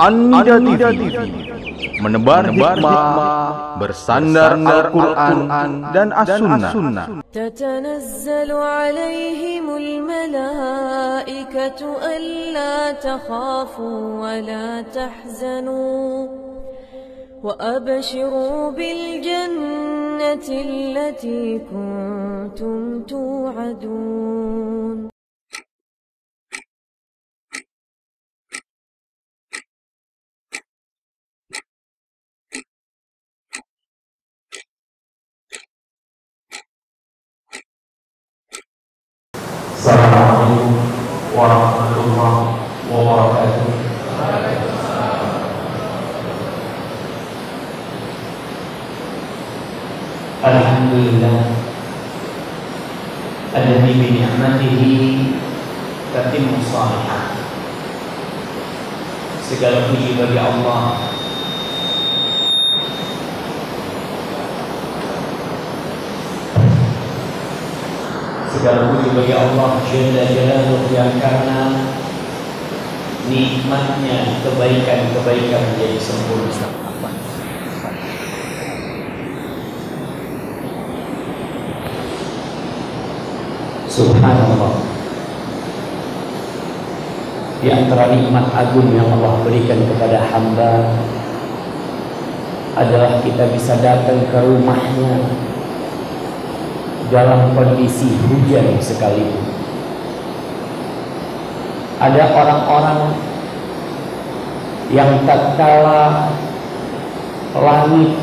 Anda TV menebar hikmah, bersandar Al-Quran dan As-Sunnah. تتنزل عليهم الملائكة ألا تخافوا ولا تحزنوا وأبشروا بالجنة التي كنتم توعدون. Assalamualaikum warahmatullahi wabarakatuh. Alhamdulillah alladzi bi ni'matihi tatimmu shalihat. Segala puji bagi Allah Segala puji bagi Allah Jalla Jalaluhu yang karena nikmatnya kebaikan-kebaikan menjadi sempurna. Subhanallah. Di antara nikmat agung yang Allah berikan kepada hamba adalah kita bisa datang ke rumahnya dalam kondisi hujan sekalipun. Ada orang-orang yang tatkala langit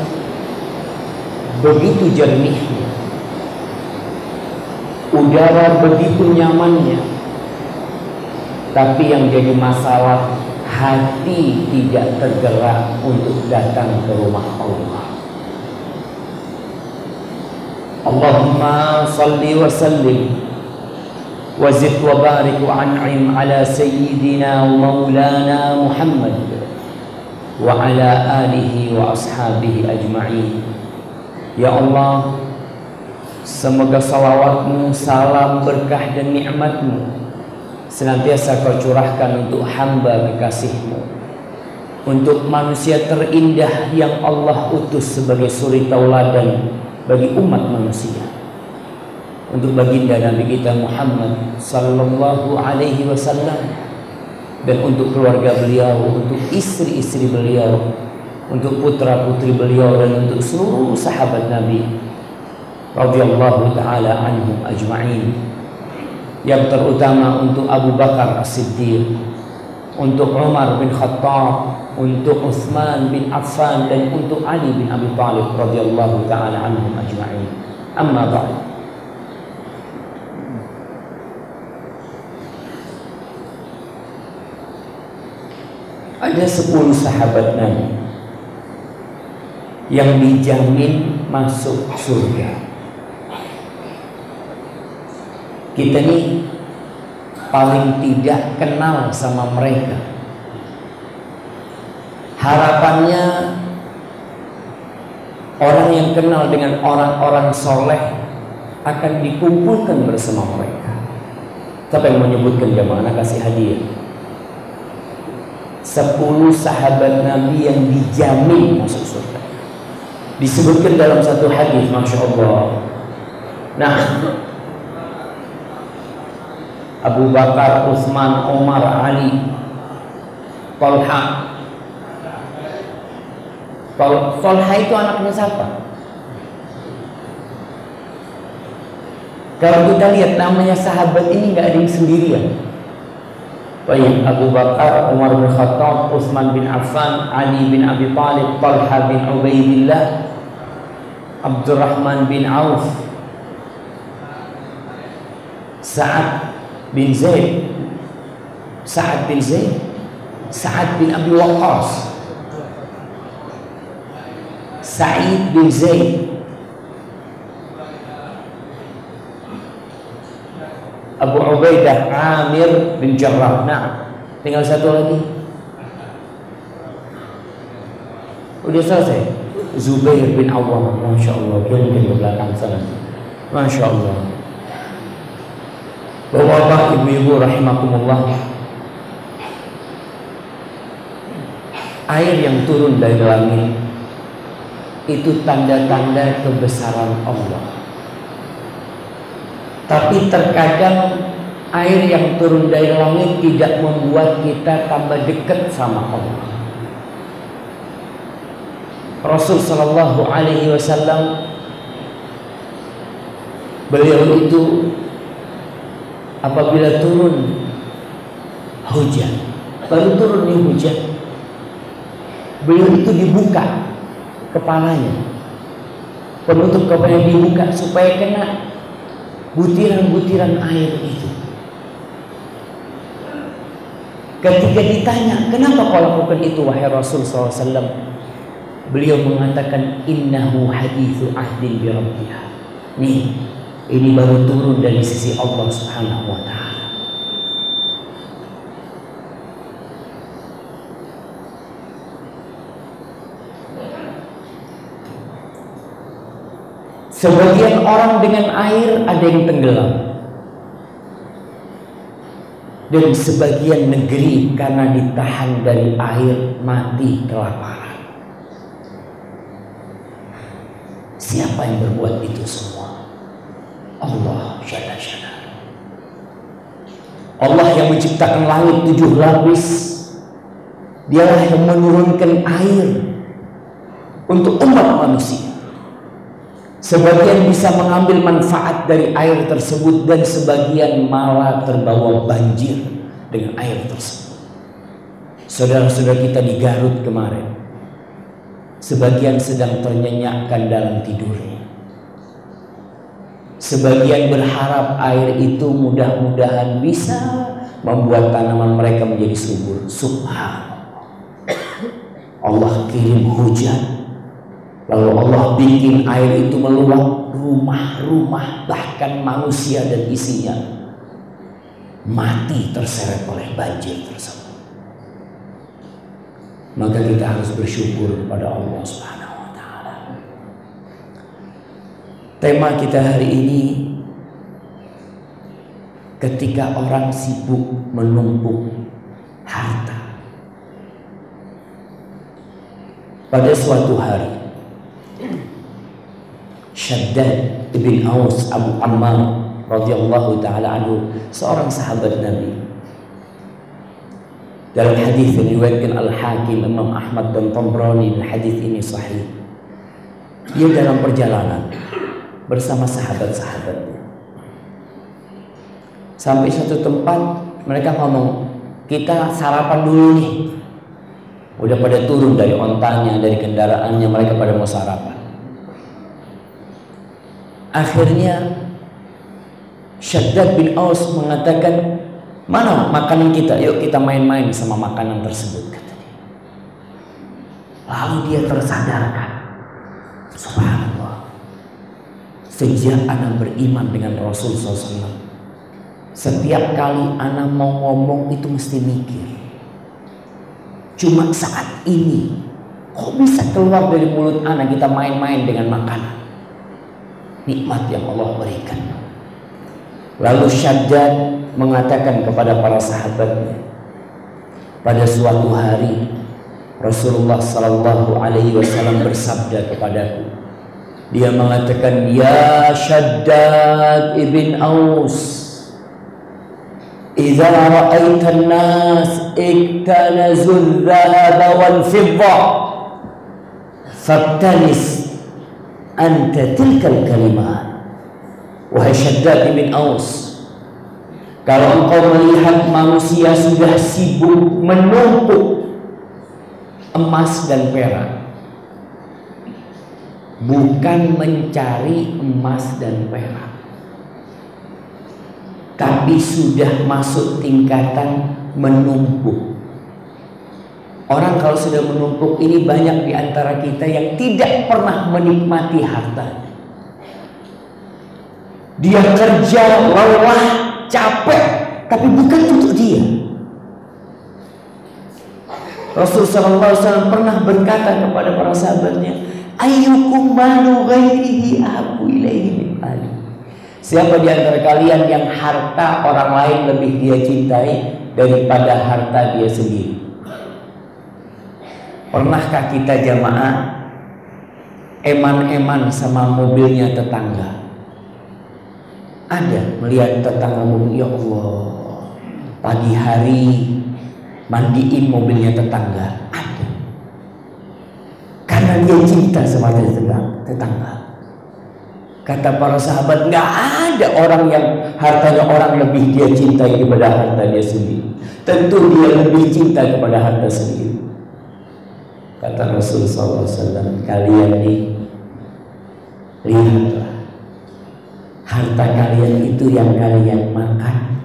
begitu jernihnya, udara begitu nyamannya, tapi yang jadi masalah hati tidak tergerak untuk datang ke rumah Allah. Allahumma salli wa sallim wa zid wa barik wa an'im ala sayyidina wa maulana Muhammad wa ala alihi wa ashabihi ajma'in. Ya Allah, semoga salawatmu, salam, berkah dan nikmatmu senantiasa kau curahkan untuk hamba kekasihmu, untuk manusia terindah yang Allah utus sebagai suri tauladan bagi umat manusia, untuk baginda Nabi kita Muhammad sallallahu alaihi wasallam, dan untuk keluarga beliau, untuk istri-istri beliau, untuk putra-putri beliau, dan untuk seluruh sahabat Nabi radhiyallahu taala anhum ajma'in. Yang terutama untuk Abu Bakar As-Siddiq, untuk Umar bin Khattab, untuk Utsman bin Affan, dan untuk Ali bin Abi Thalib radhiyallahu taala anhum ajma'in. Amma ba'd. Ada 10 sahabat Nabi yang dijamin masuk surga. Kita nih paling tidak kenal sama mereka. Harapannya orang yang kenal dengan orang-orang soleh akan dikumpulkan bersama mereka. Siapa yang menyebutkan jamaah? Anak kasih hadiah 10 sahabat Nabi yang dijamin masuk surga. Disebutkan dalam satu hadis, Masya Allah. Nah, Abu Bakar, Utsman, Umar, Ali, Talha. Talha itu anaknya siapa? Kalau kita lihat namanya sahabat ini nggak ada yang sendirian. Baik, Abu Bakar, Umar bin Khattab, Utsman bin Affan, Ali bin Abi Thalib, Talha bin Ubaidillah, Abdurrahman bin Auf, Sa'ad bin Zaid, Sa'ad bin Zaid, Sa'ad bin Abi Waqqas, Sa'id bin Zaid, Abu Ubaidah, Amir bin Jarrah. Nah, tinggal satu lagi. Udah selesai. Zubair bin Awwam. Masya Allah. Dia ke belakang sana. Masya Allah. Bapak, ibu-ibu rahimakumullah. air yang turun dari langit itu tanda-tanda kebesaran Allah. Tapi terkadang air yang turun dari langit tidak membuat kita tambah dekat sama Allah. Rasul sallallahu alaihi wasallam, beliau itu apabila turun hujan, baru turun nih hujan, beliau itu dibuka kepalanya, penutup kepalanya dibuka supaya kena butiran-butiran air itu. Ketika ditanya, kenapa kau lakukan itu wahai Rasul SAW? Beliau mengatakan, innahu hadithu ahdin bi rabbih. Nih, ini baru turun dari sisi Allah Subhanahu wa ta'ala. Sebagian orang dengan air ada yang tenggelam, dan sebagian negeri karena ditahan dari air mati kelaparan. Siapa yang berbuat itu semua? Allah Jalla Jalla. Allah yang menciptakan langit 7 lapis. Dialah yang menurunkan air untuk umat manusia. Sebagian bisa mengambil manfaat dari air tersebut, dan sebagian malah terbawa banjir dengan air tersebut. Saudara-saudara kita di Garut kemarin, sebagian sedang ternyenyakkan dalam tidurnya. Sebagian berharap air itu mudah-mudahan bisa membuat tanaman mereka menjadi subur. Subhanallah. Allah kirim hujan, lalu Allah bikin air itu meluap, rumah-rumah bahkan manusia dan isinya mati terseret oleh banjir tersebut. Maka kita harus bersyukur kepada Allah Subhanahu wa ta'ala. Tema kita hari ini, ketika orang sibuk menumpuk harta. Pada suatu hari, Shaddad ibn Aus Abu Ammar radhiyallahu ta'ala anhu, seorang sahabat Nabi. Dalam hadis yang diriwayatkan Al-Hakim, Imam Ahmad dan Tabrani, dan hadis ini sahih. Dia dalam perjalanan bersama sahabat-sahabatnya. Sampai satu tempat mereka ngomong, kita sarapan dulu nih. Udah pada turun dari ontanya, dari kendaraannya, mereka pada mau sarapan. Akhirnya Shaddad bin Aus mengatakan, mana makanan kita? Yuk kita main-main sama makanan tersebut, kata dia. Lalu dia tersadarkan, subhanallah, sejak anak beriman dengan Rasul SAW, setiap kali anak mau ngomong itu mesti mikir, cuma saat ini kok bisa keluar dari mulut anak kita main-main dengan makanan? Nikmat yang Allah berikan. Lalu Shaddad mengatakan kepada para sahabatnya, pada suatu hari Rasulullah sallallahu alaihi wasallam bersabda kepadaku. Dia mengatakan, ya Shaddad ibn Aus, idza ra'aita an-nas iktanazu adh-dhahaba wal-fidda fabtanis anta tilkal kalimat. Wahai Shaddad ibn Aus, kalau engkau melihat manusia sudah sibuk menumpuk emas dan perak, bukan mencari emas dan perak, tapi sudah masuk tingkatan menumpuk. Orang kalau sudah menumpuk ini, banyak di antara kita yang tidak pernah menikmati harta. Dia kerja, lelah, capek, tapi bukan untuk dia. Rasulullah SAW pernah berkata kepada para sahabatnya, ayyukum malu ghairihi ahabbu ilaihi min mali. Siapa di antara kalian yang harta orang lain lebih dia cintai daripada harta dia sendiri? Pernahkah kita jamaah eman-eman sama mobilnya tetangga? Ada melihat tetangga mobil, ya Allah, pagi hari mandiin mobilnya tetangga. Ada. Karena dia cinta sama tetangga. Kata para sahabat, nggak ada orang yang hartanya orang lebih dia cintai kepada harta dia sendiri. Tentu dia lebih cinta kepada harta sendiri. Kata Rasulullah SAW, kalian lihatlah harta kalian itu yang kalian makan,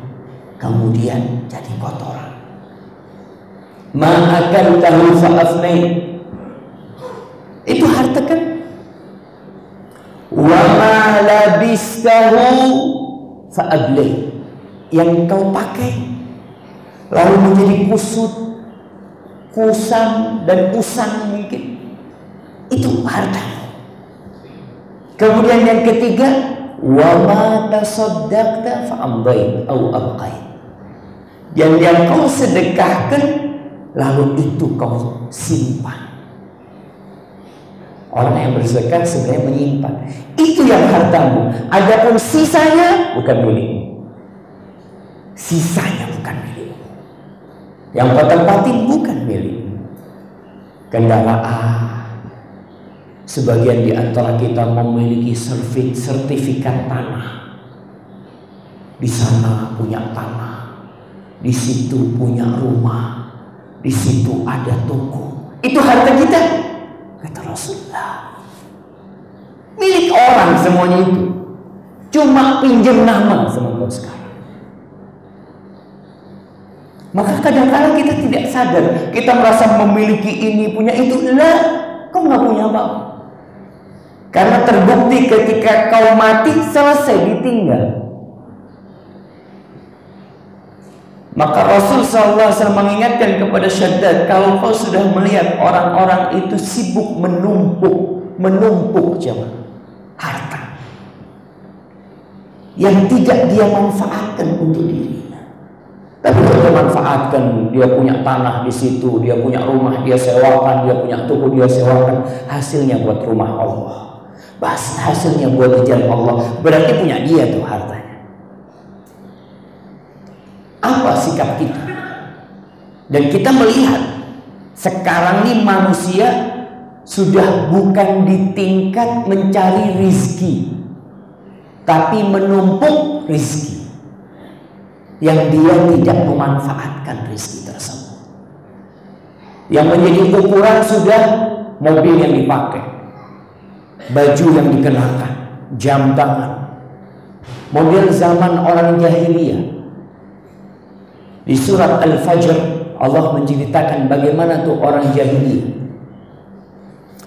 kemudian jadi kotoran. Ma akaltahu fa'afnain, itu harta kan. Wa ma labistahu fa'ablih, yang kau pakai lalu menjadi kusut, kusam dan usang mungkin, itu harta. Kemudian yang ketiga, wa ma tasaddaqta fa'amdait au abqait, yang kau sedekahkan lalu itu kau simpan. Orang yang bersedekah sebenarnya menyimpan, itu yang hartamu. Adapun sisanya bukan milikmu. Sisanya bukan milikmu. Yang kau tempatin bukan milikmu. Kendaraan, sebagian di antara kita memiliki sertifikat tanah. Di sana punya tanah, di situ punya rumah, di situ ada toko. Itu harta kita. Kata Rasulullah, milik orang semuanya itu, cuma pinjam nama sama kau sekarang. Maka kadang-kadang kita tidak sadar, kita merasa memiliki ini, punya itu. Lah, kau nggak punya apa-apa. Karena terbukti ketika kau mati, selesai, ditinggal. Maka Rasul SAW mengingatkan kepada Syaddad, kalau kau sudah melihat orang-orang itu sibuk menumpuk jamaah harta yang tidak dia manfaatkan untuk dirinya, tapi dia manfaatkan, dia punya tanah di situ, dia punya rumah dia sewakan, dia punya toko dia sewakan, hasilnya buat rumah Allah, hasilnya buat jalan Allah, berarti punya dia tuh hartanya. Apa sikap kita? Dan kita melihat sekarang ini manusia sudah bukan di tingkat mencari rizki, tapi menumpuk rizki yang dia tidak memanfaatkan rizki tersebut. Yang menjadi ukuran sudah mobil yang dipakai, baju yang dikenakan, jam tangan, model zaman orang jahiliyah. Di surat Al-Fajr Allah menceritakan bagaimana tuh orang jahiliyah.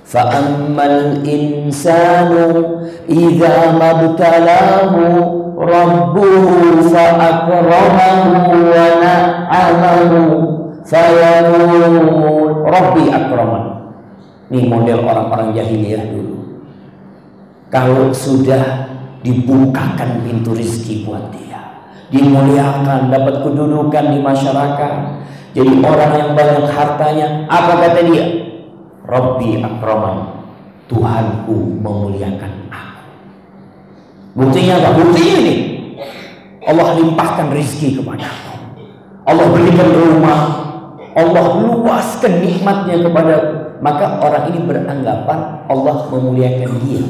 Fa'ammal insanu idza mabtalahu rabbuhu fa'akramahu wa na'amahu fayaqul rabbi akraman. Ini model orang-orang jahiliyah dulu. Kalau sudah dibukakan pintu rezeki buat dia, dimuliakan, dapat kedudukan di masyarakat, jadi orang yang banyak hartanya, apa kata dia? Rabbi akraman, Tuhanku memuliakan aku. Buktinya apa? Buktinya ini, Allah limpahkan rezeki kepada aku, Allah berikan rumah, Allah luaskan nikmatnya kepada aku. Maka orang ini beranggapan Allah memuliakan dia.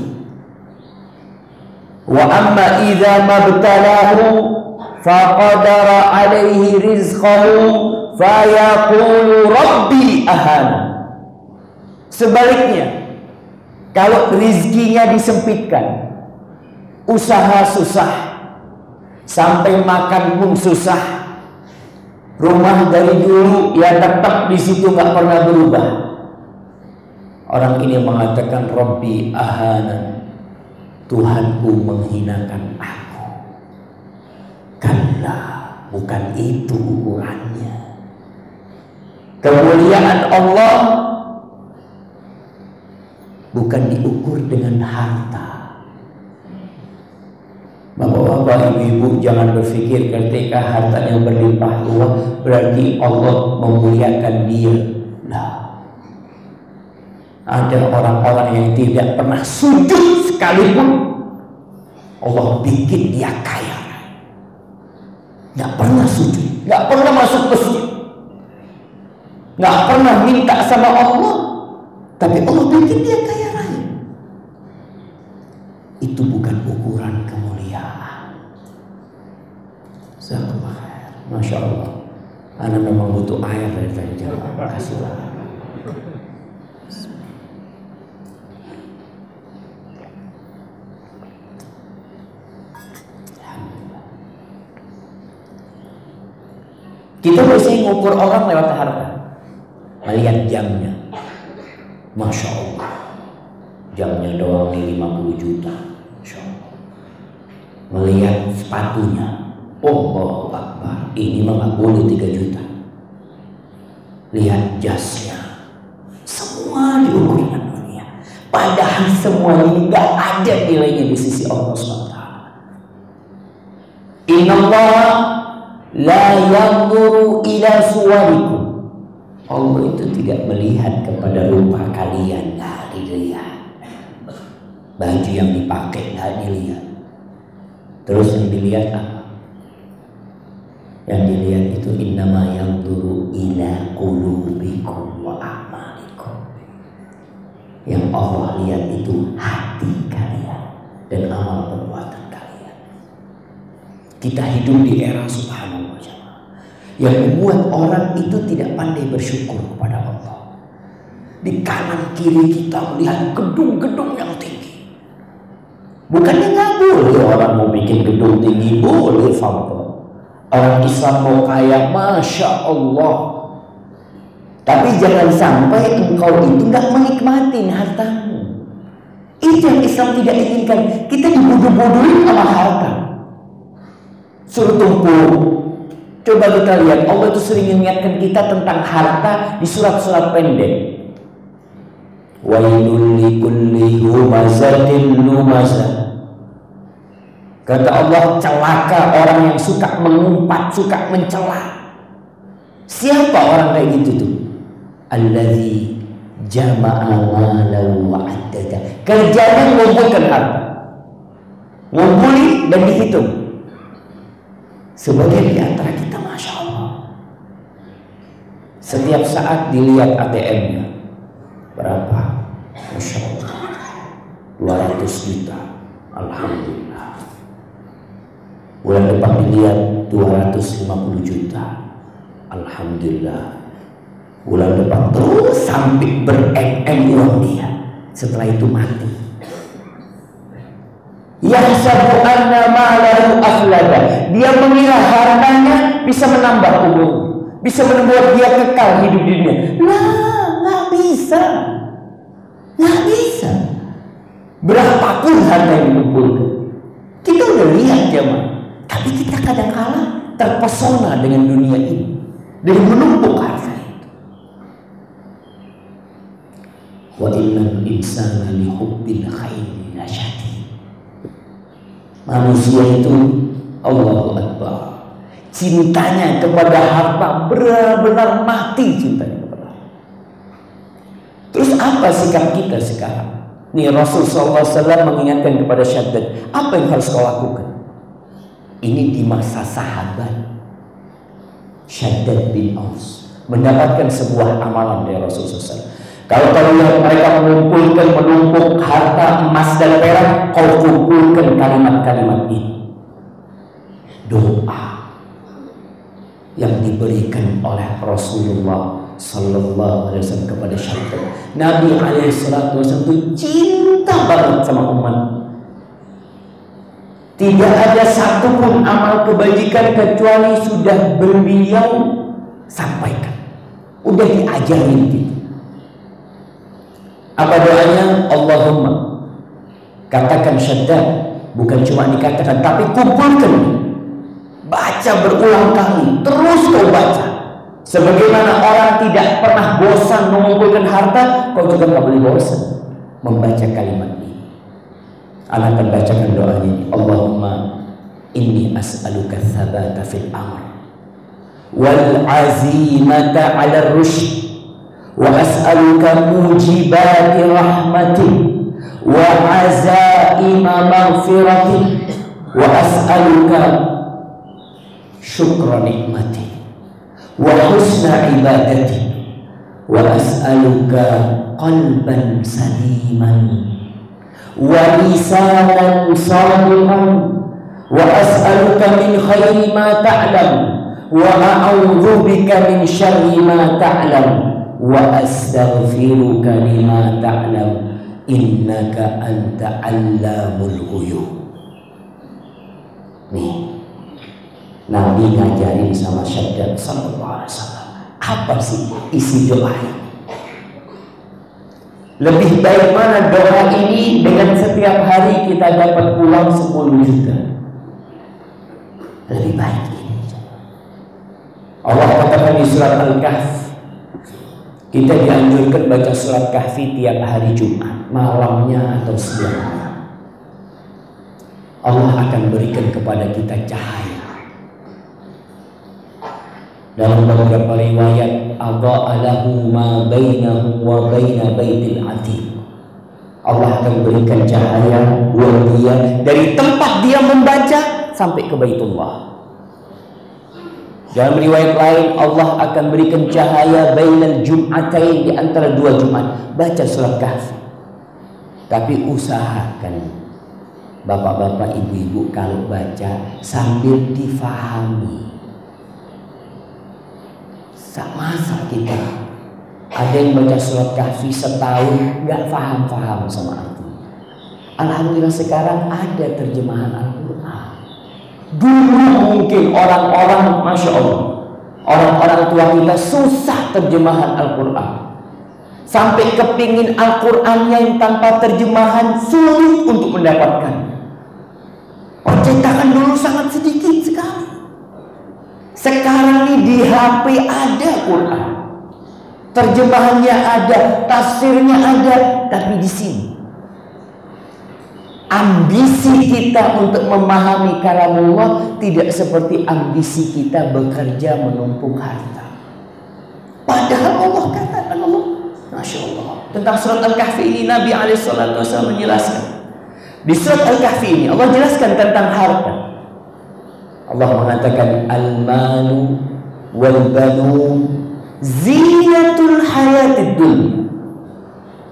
Wa amma idza mabtalahu faqadara alaihi rizqahu fayaqulu rabbi ahana. Sebaliknya, kalau rizkinya disempitkan, usaha susah, sampai makan pun susah, rumah dari dulu ya tetap di situ nggak pernah berubah, orang ini mengatakan rabbi ahana, Tuhanku menghinakan aku. Kalla, bukan itu ukurannya. Kemuliaan Allah bukan diukur dengan harta. Bapak-bapak, ibu-ibu, jangan berpikir ketika hartanya berlimpah ruah berarti Allah memuliakan dia. Nah, Ada orang-orang yang tidak pernah sujud sekalipun, Allah bikin dia kaya. Nggak pernah sujud, nggak pernah masuk masjid, nggak pernah minta sama Allah, tapi Allah bikin dia kaya raya. Itu bukan ukuran kemuliaan. Masya Allah. Anak memang butuh air dari tadi jawab. Kasihlah. Kita biasanya ngukur orang lewat harta, melihat jamnya. Masya Allah, jamnya doang nih 50 juta. Masya Allah. Melihat sepatunya, Allahu Akbar, ini mah nggak boleh 3 juta. Lihat jasnya, semua diukur dengan dunia. Padahal semua ini nggak ada nilainya di sisi Allah SWT. Innallaha la yanzuru ila suwarikum. Allah itu tidak melihat kepada rupa kalian, nggak dilihat. Baju yang dipakai nggak dilihat. Terus yang dilihat apa? Yang dilihat itu innama yanzuru ila qulubikum wa a'malikum. Yang Allah lihat itu hati kalian dan amal perbuatan kalian. Kita hidup di era subhanallah yang membuat orang itu tidak pandai bersyukur kepada Allah. Di kanan kiri kita melihat gedung-gedung yang tinggi. Bukannya nggak boleh orang mau bikin gedung tinggi, boleh fadl. Orang Islam mau kaya, Masya Allah. Tapi jangan sampai engkau itu nggak menikmati hartamu. Itu yang Islam tidak inginkan. Kita dibodoh-bodohin sama harta. Suruh tumpuk. Coba kita lihat, Allah itu sering mengingatkan kita tentang harta di surat-surat pendek. Wailul likulli humazatin lumazah. Kata Allah, celaka orang yang suka mengumpat, suka mencela. Siapa orang kayak gitu tuh? Allazi jama'a malahu wa addada. Kerjanya mengumpulkan harta, ngumpulin dan dihitung. Sebagian di antara kita, Masya Allah, setiap saat dilihat ATM-nya berapa, Masya Allah, 200 juta, Alhamdulillah. Bulan depan dilihat 250 juta, Alhamdulillah. Bulan depan terus sampai ber-M uang dia. Setelah itu mati. Yahsabu anna malahu akhlada. Dia mengira hartanya bisa menambah umur, bisa membuat dia kekal hidup di dunia. Nah, nggak bisa, nggak bisa. Berapapun harta yang dikumpulkan, kita udah lihat jemaah. Tapi kita kadang-kala terpesona dengan dunia ini, dengan menumpuk harta itu. Wa innal insana li hubbil khairi lasyadid. Manusia itu, Allahu Akbar, cintanya kepada harta benar-benar mati cintanya kepada harta. Terus apa sikap kita sekarang? Nih Rasulullah SAW mengingatkan kepada Syaddad, apa yang harus kau lakukan? Ini di masa sahabat Syaddad bin Aus mendapatkan sebuah amalan dari Rasulullah SAW. Kalau kau lihat mereka mengumpulkan menumpuk harta emas dan perak, kau kumpulkan kalimat-kalimat ini. Doa yang diberikan oleh Rasulullah Sallallahu Alaihi Wasallam kepada Syaddad. Nabi Alaihi Wasallam itu cinta banget sama umat. Tidak ada satupun amal kebajikan kecuali sudah beliau sampaikan, udah diajarin gitu. Apa doanya? Allahumma, katakan Syaddad, bukan cuma dikatakan tapi kumpulkan, baca berulang kali, terus kau baca. Sebagaimana orang tidak pernah bosan mengumpulkan harta, kau juga tak boleh bosan membaca kalimat ini. Anak akan bacakan doa ini. Allahumma inni as'aluka tsabata fil amr wal azimata 'ala ar-rusyd wa as'aluka mujibati rahmatik wa azaima maghfiratik wa as'aluka syukra nikmatik wa husna ibadatik wa as'aluka qalban saliman wa lisanan sadiqan wa as'aluka min khairi ma ta'lam wa a'udzu bika min syarri ma ta'lam wa astaghfiruka lima ta'lam innaka anta 'allamul ghuyub. Nih, Nabi ngajarin sama Syaddad sallallahu alaihi wasallam. Apa sih isi doa ini? Lebih baik mana doa ini dengan setiap hari kita dapat pulang 10 juta? Lebih baik ini. Allah katakan di surat Al-Kahf, kita dianjurkan baca surat Kahfi tiap hari Jumat, malamnya atau siangnya. Allah akan berikan kepada kita cahaya. Dalam beberapa riwayat, adha'a lahu ma bainahu wa baina baitil atiq. Allah akan berikan cahaya buat dia dari tempat dia membaca sampai ke Baitullah. Dalam riwayat lain, Allah akan berikan cahaya bainal jum'atain, di antara 2 Jumat. Baca surat Kahfi. Tapi usahakan bapak-bapak, ibu-ibu kalau baca sambil difahami. Masa kita ada yang baca surat Kahfi setahun nggak paham sama artinya. Alhamdulillah sekarang ada terjemahan Al-Quran. Dulu mungkin orang-orang, Masya Allah, orang-orang tua kita susah terjemahan Al-Quran, sampai kepingin Al-Qurannya yang tanpa terjemahan sulit untuk mendapatkan. Percetakan dulu sangat sedikit sekali. Sekarang ini di HP ada Quran, terjemahannya ada, tafsirnya ada, tapi di sini ambisi kita untuk memahami kalamullah tidak seperti ambisi kita bekerja menumpuk harta. Padahal Allah katakan, Allah, Masya Allah, tentang surat Al-Kahfi ini Nabi SAW menjelaskan. Di surat Al-Kahfi ini Allah jelaskan tentang harta. Allah mengatakan al-malu wal banun zinatul hayatid dunya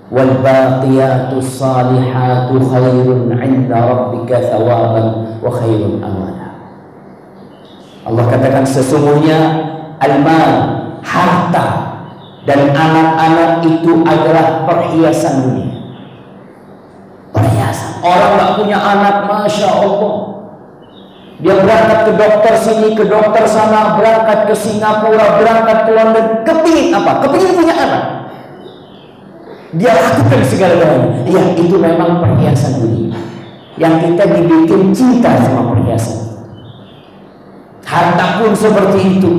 wal baqiyatus salihatu khairun 'inda rabbika thawaban wa khairun amala. Allah katakan sesungguhnya al-mal, harta, dan anak-anak itu adalah perhiasan dunia. Perhiasan. Orang nggak punya anak, Masya Allah, dia berangkat ke dokter sini, ke dokter sana, berangkat ke Singapura, berangkat ke London. Kepingin apa? Kepingin punya anak. Dia lakukan segala-galanya. Ya, itu memang perhiasan dunia. Yang kita dibikin cinta sama perhiasan. Harta pun seperti itu.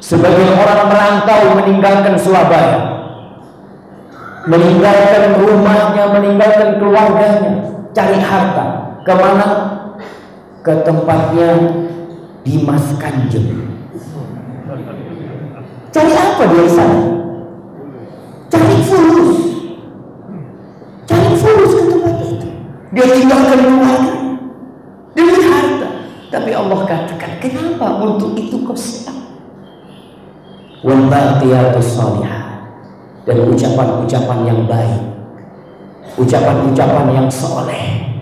Sebagai orang merantau meninggalkan Surabaya, meninggalkan rumahnya, meninggalkan keluarganya, cari harta. Kemana? Ke tempatnya Dimas Kanjeng. Cari apa dia di sana? Cari fulus. Cari fulus ke tempat itu. Dia tinggalkan keluarga demi harta. Tapi Allah katakan, kenapa untuk itu kau siap? Wal baqiyatus salihah, dan ucapan-ucapan yang baik, ucapan-ucapan yang soleh,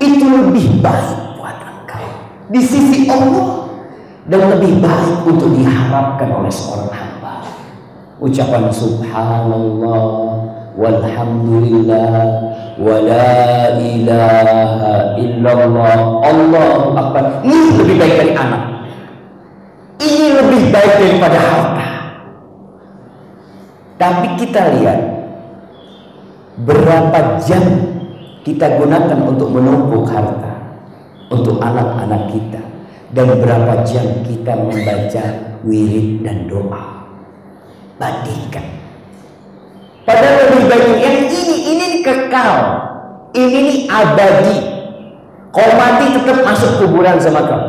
itu lebih baik di sisi Allah dan lebih baik untuk diharapkan oleh seorang hamba. Ucapan subhanallah walhamdulillah wa la ilaha illallah Allahu akbar, ini lebih baik dari anak, ini lebih baik daripada harta. Tapi kita lihat berapa jam kita gunakan untuk menumpuk harta untuk anak-anak kita, dan berapa jam kita membaca wirid dan doa. Bandingkan. Padahal lebih baik yang ini kekal, ini abadi. Kau mati tetap masuk kuburan sama kau.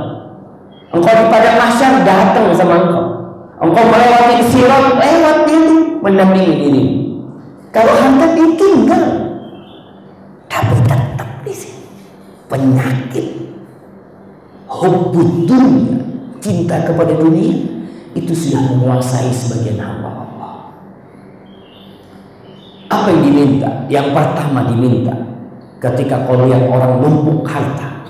Engkau di padang mahsyar datang sama engkau. Engkau melewati sirat, lewat itu. mendampingi diri. Kalau harta ditinggal, tapi tetap di sini. Penyakit hubbud dunia, cinta kepada dunia, itu sudah menguasai sebagian hamba Allah. Apa yang diminta? Yang pertama diminta ketika kau lihat orang numpuk harta,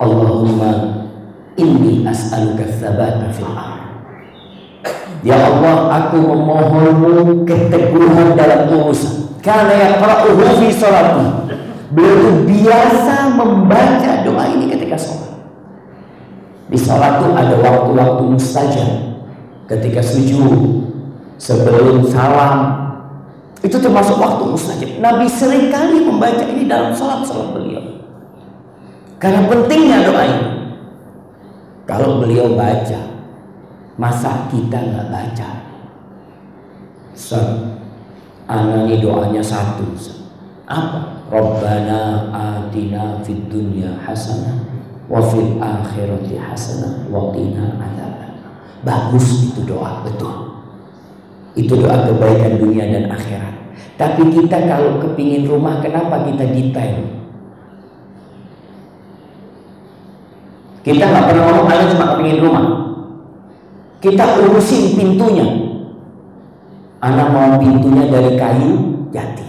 Allahumma inni as'aluka tsabata fil amr. Ya Allah, aku memohonmu keteguhan dalam urusan. Karena yaqra'uhu fi sholati. Beliau itu biasa membaca doa ini ketika sholat. Di sholat itu ada waktu-waktu mustajab. Ketika sujud, sebelum salam, itu termasuk waktu mustajab. Nabi seringkali membaca ini dalam sholat-sholat beliau. Karena pentingnya doa ini. Kalau beliau baca, masa kita nggak baca? Ini doanya satu. Apa? Rabbana atina fid dunya hasanah wa fil akhirati hasanah wa qina adzabannar. Bagus itu doa, betul. Itu doa kebaikan dunia dan akhirat. Tapi kita kalau kepingin rumah, kenapa kita detail? Kita nggak pernah ngomong kalian cuma kepingin rumah. Kita urusin pintunya. Anak mau pintunya dari kayu jati.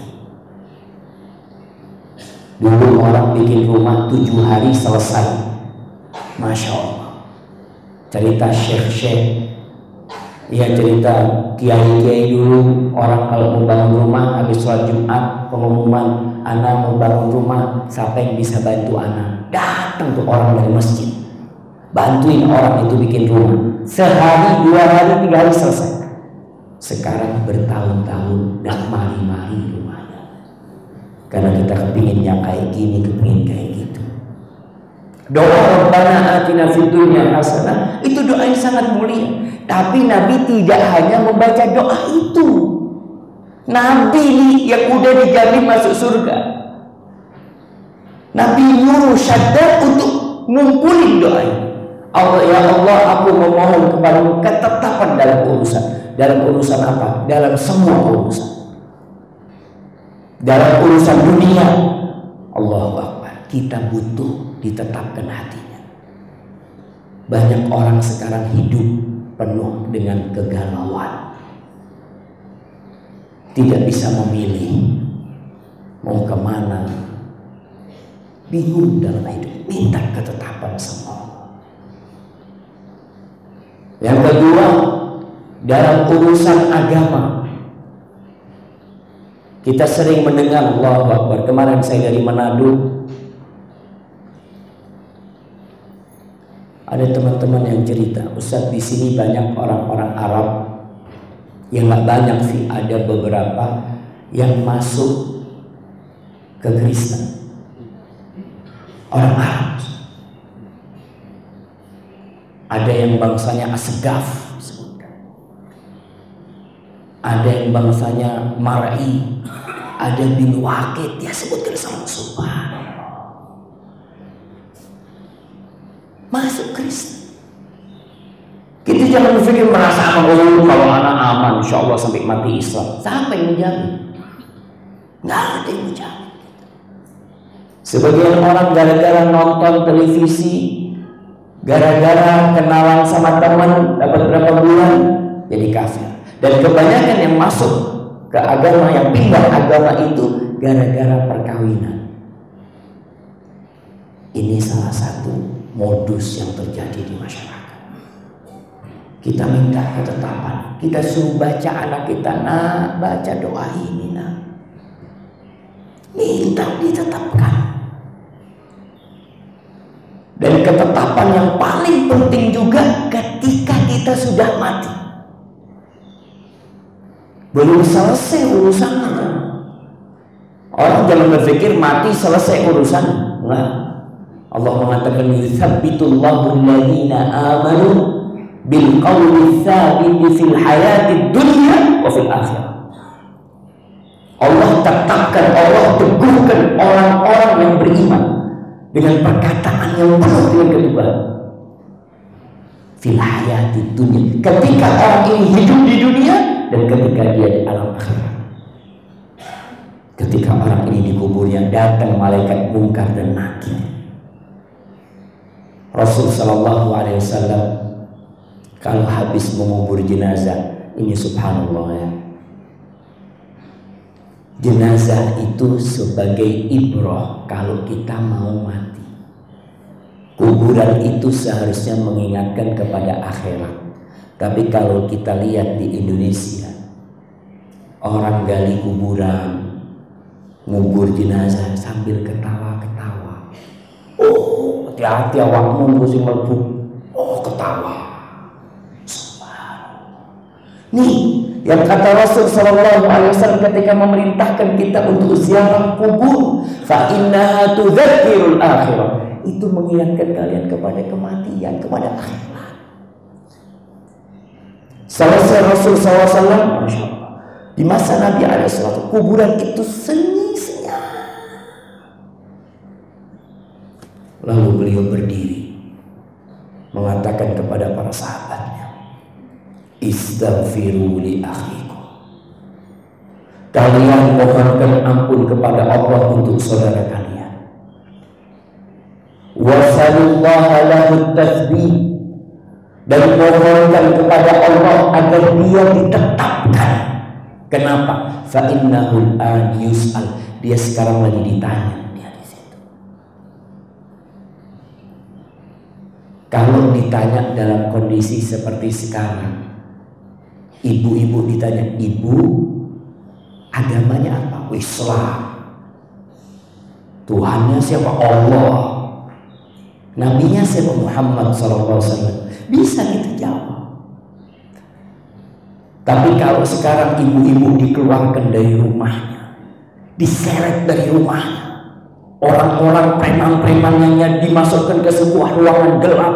Dulu orang bikin rumah 7 hari selesai. Masya Allah. Cerita syekh-syekh, ya cerita kiai-kiai dulu. Orang kalau mau bangun rumah habis sholat Jumat, pengumuman, anak mau bangun rumah, siapa yang bisa bantu anak? Datang tuh orang dari masjid, bantuin orang itu bikin rumah. Sehari, 2 hari, 3 hari selesai. Sekarang bertahun-tahun dan mari-mari rumahnya. Karena kita kepingin yang kayak gini, kepingin kayak gitu. Doa Rabbana atina fid dunya hasanah, itu doa yang sangat mulia. Tapi Nabi tidak hanya membaca doa itu. Nabi yang udah dijamin masuk surga, Nabi nyuruh Syaddad untuk ngumpulin doa ini. Allah, ya Allah, aku memohon kepadamu ketetapan dalam urusan. Dalam urusan apa? Dalam semua urusan. Dalam urusan dunia, Allahu Akbar, kita butuh ditetapkan hatinya. Banyak orang sekarang hidup penuh dengan kegalauan, tidak bisa memilih mau kemana, bingung dalam hidup, minta ketetapan sama Allah. Yang kedua, dalam urusan agama, kita sering mendengar Allahu Akbar. Kemarin saya dari Manado, ada teman-teman yang cerita, Ustaz, di sini banyak orang-orang Arab yang nggak banyak sih, ada beberapa yang masuk ke Kristen, orang Arab. Ada yang bangsanya Asgaf, ada yang bangsanya Mar'i, ada bin Waqid, dia sebutkan sama Subhanallah, masuk Kristen. Kita jangan berpikir merasa aman, oh kalau anak aman insya Allah sampai mati Islam. Siapa yang menjamin? Nggak ada yang menjamin. Sebagian orang gara-gara nonton televisi, gara-gara kenalan sama teman dapat berapa bulan jadi kafir. Dan kebanyakan yang masuk ke agama, yang pindah agama itu gara-gara perkawinan. Ini salah satu modus yang terjadi di masyarakat. Kita minta ketetapan, kita suruh baca anak kita, nak baca doa ini, nak, minta ditetapkan. Dan ketetapan yang paling penting juga ketika kita sudah mati, belum selesai urusannya. Orang jangan berpikir mati selesai urusan. Nah, Allah mengatakan yutsabbitullahu alladziina aamanu bil qawli tsabiti fil hayatid dunya wa fil akhirah. Allah tetapkan, Allah teguhkan orang-orang yang beriman dengan perkataan yang penuh dengan keteguhan. Fil hayatid dunya, ketika orang ini hidup di dunia, dan ketika dia di alam akhirat. Ketika orang ini dikuburnya, datang malaikat Munkar dan Nakir. Rasul Shallallahu Alaihi Wasallam kalau habis mengubur jenazah, ini subhanallah ya, jenazah itu sebagai ibrah kalau kita mau mati. Kuburan itu seharusnya mengingatkan kepada akhirat. Tapi kalau kita lihat di Indonesia, orang gali kuburan, ngubur jenazah sambil ketawa-ketawa. Oh, hati-hati awakmu sing mlebu. Oh, ketawa. Nih, yang kata Rasul Sallallahu Alaihi Wasallam ketika memerintahkan kita untuk ziarah kubur, fa innaha tudzakirul akhirah. Itu mengingatkan kalian kepada kematian, kepada akhirat. Selesai Rasul SAW, Masya Allah, di masa Nabi SAW, kuburan itu seni-senyap. Lalu beliau berdiri, mengatakan kepada para sahabatnya, istaghfiru li akhikum. Kalian mohonkan ampun kepada Allah untuk saudara kalian. Wasallallahu lahu tatsbih, dan mohonkan kepada Allah agar dia ditetapkan. Kenapa? Fa innahu an yus'al, dia sekarang lagi ditanya, dia di situ. Kalau ditanya dalam kondisi seperti sekarang, ibu-ibu ditanya, ibu agamanya apa? Islam. Tuhannya siapa? Allah. Nabinya siapa? Muhammad SAW. Bisa kita jawab. Tapi kalau sekarang ibu-ibu dikeluarkan dari rumahnya, diseret dari rumahnya, orang-orang preman-premannya dimasukkan ke sebuah ruangan gelap,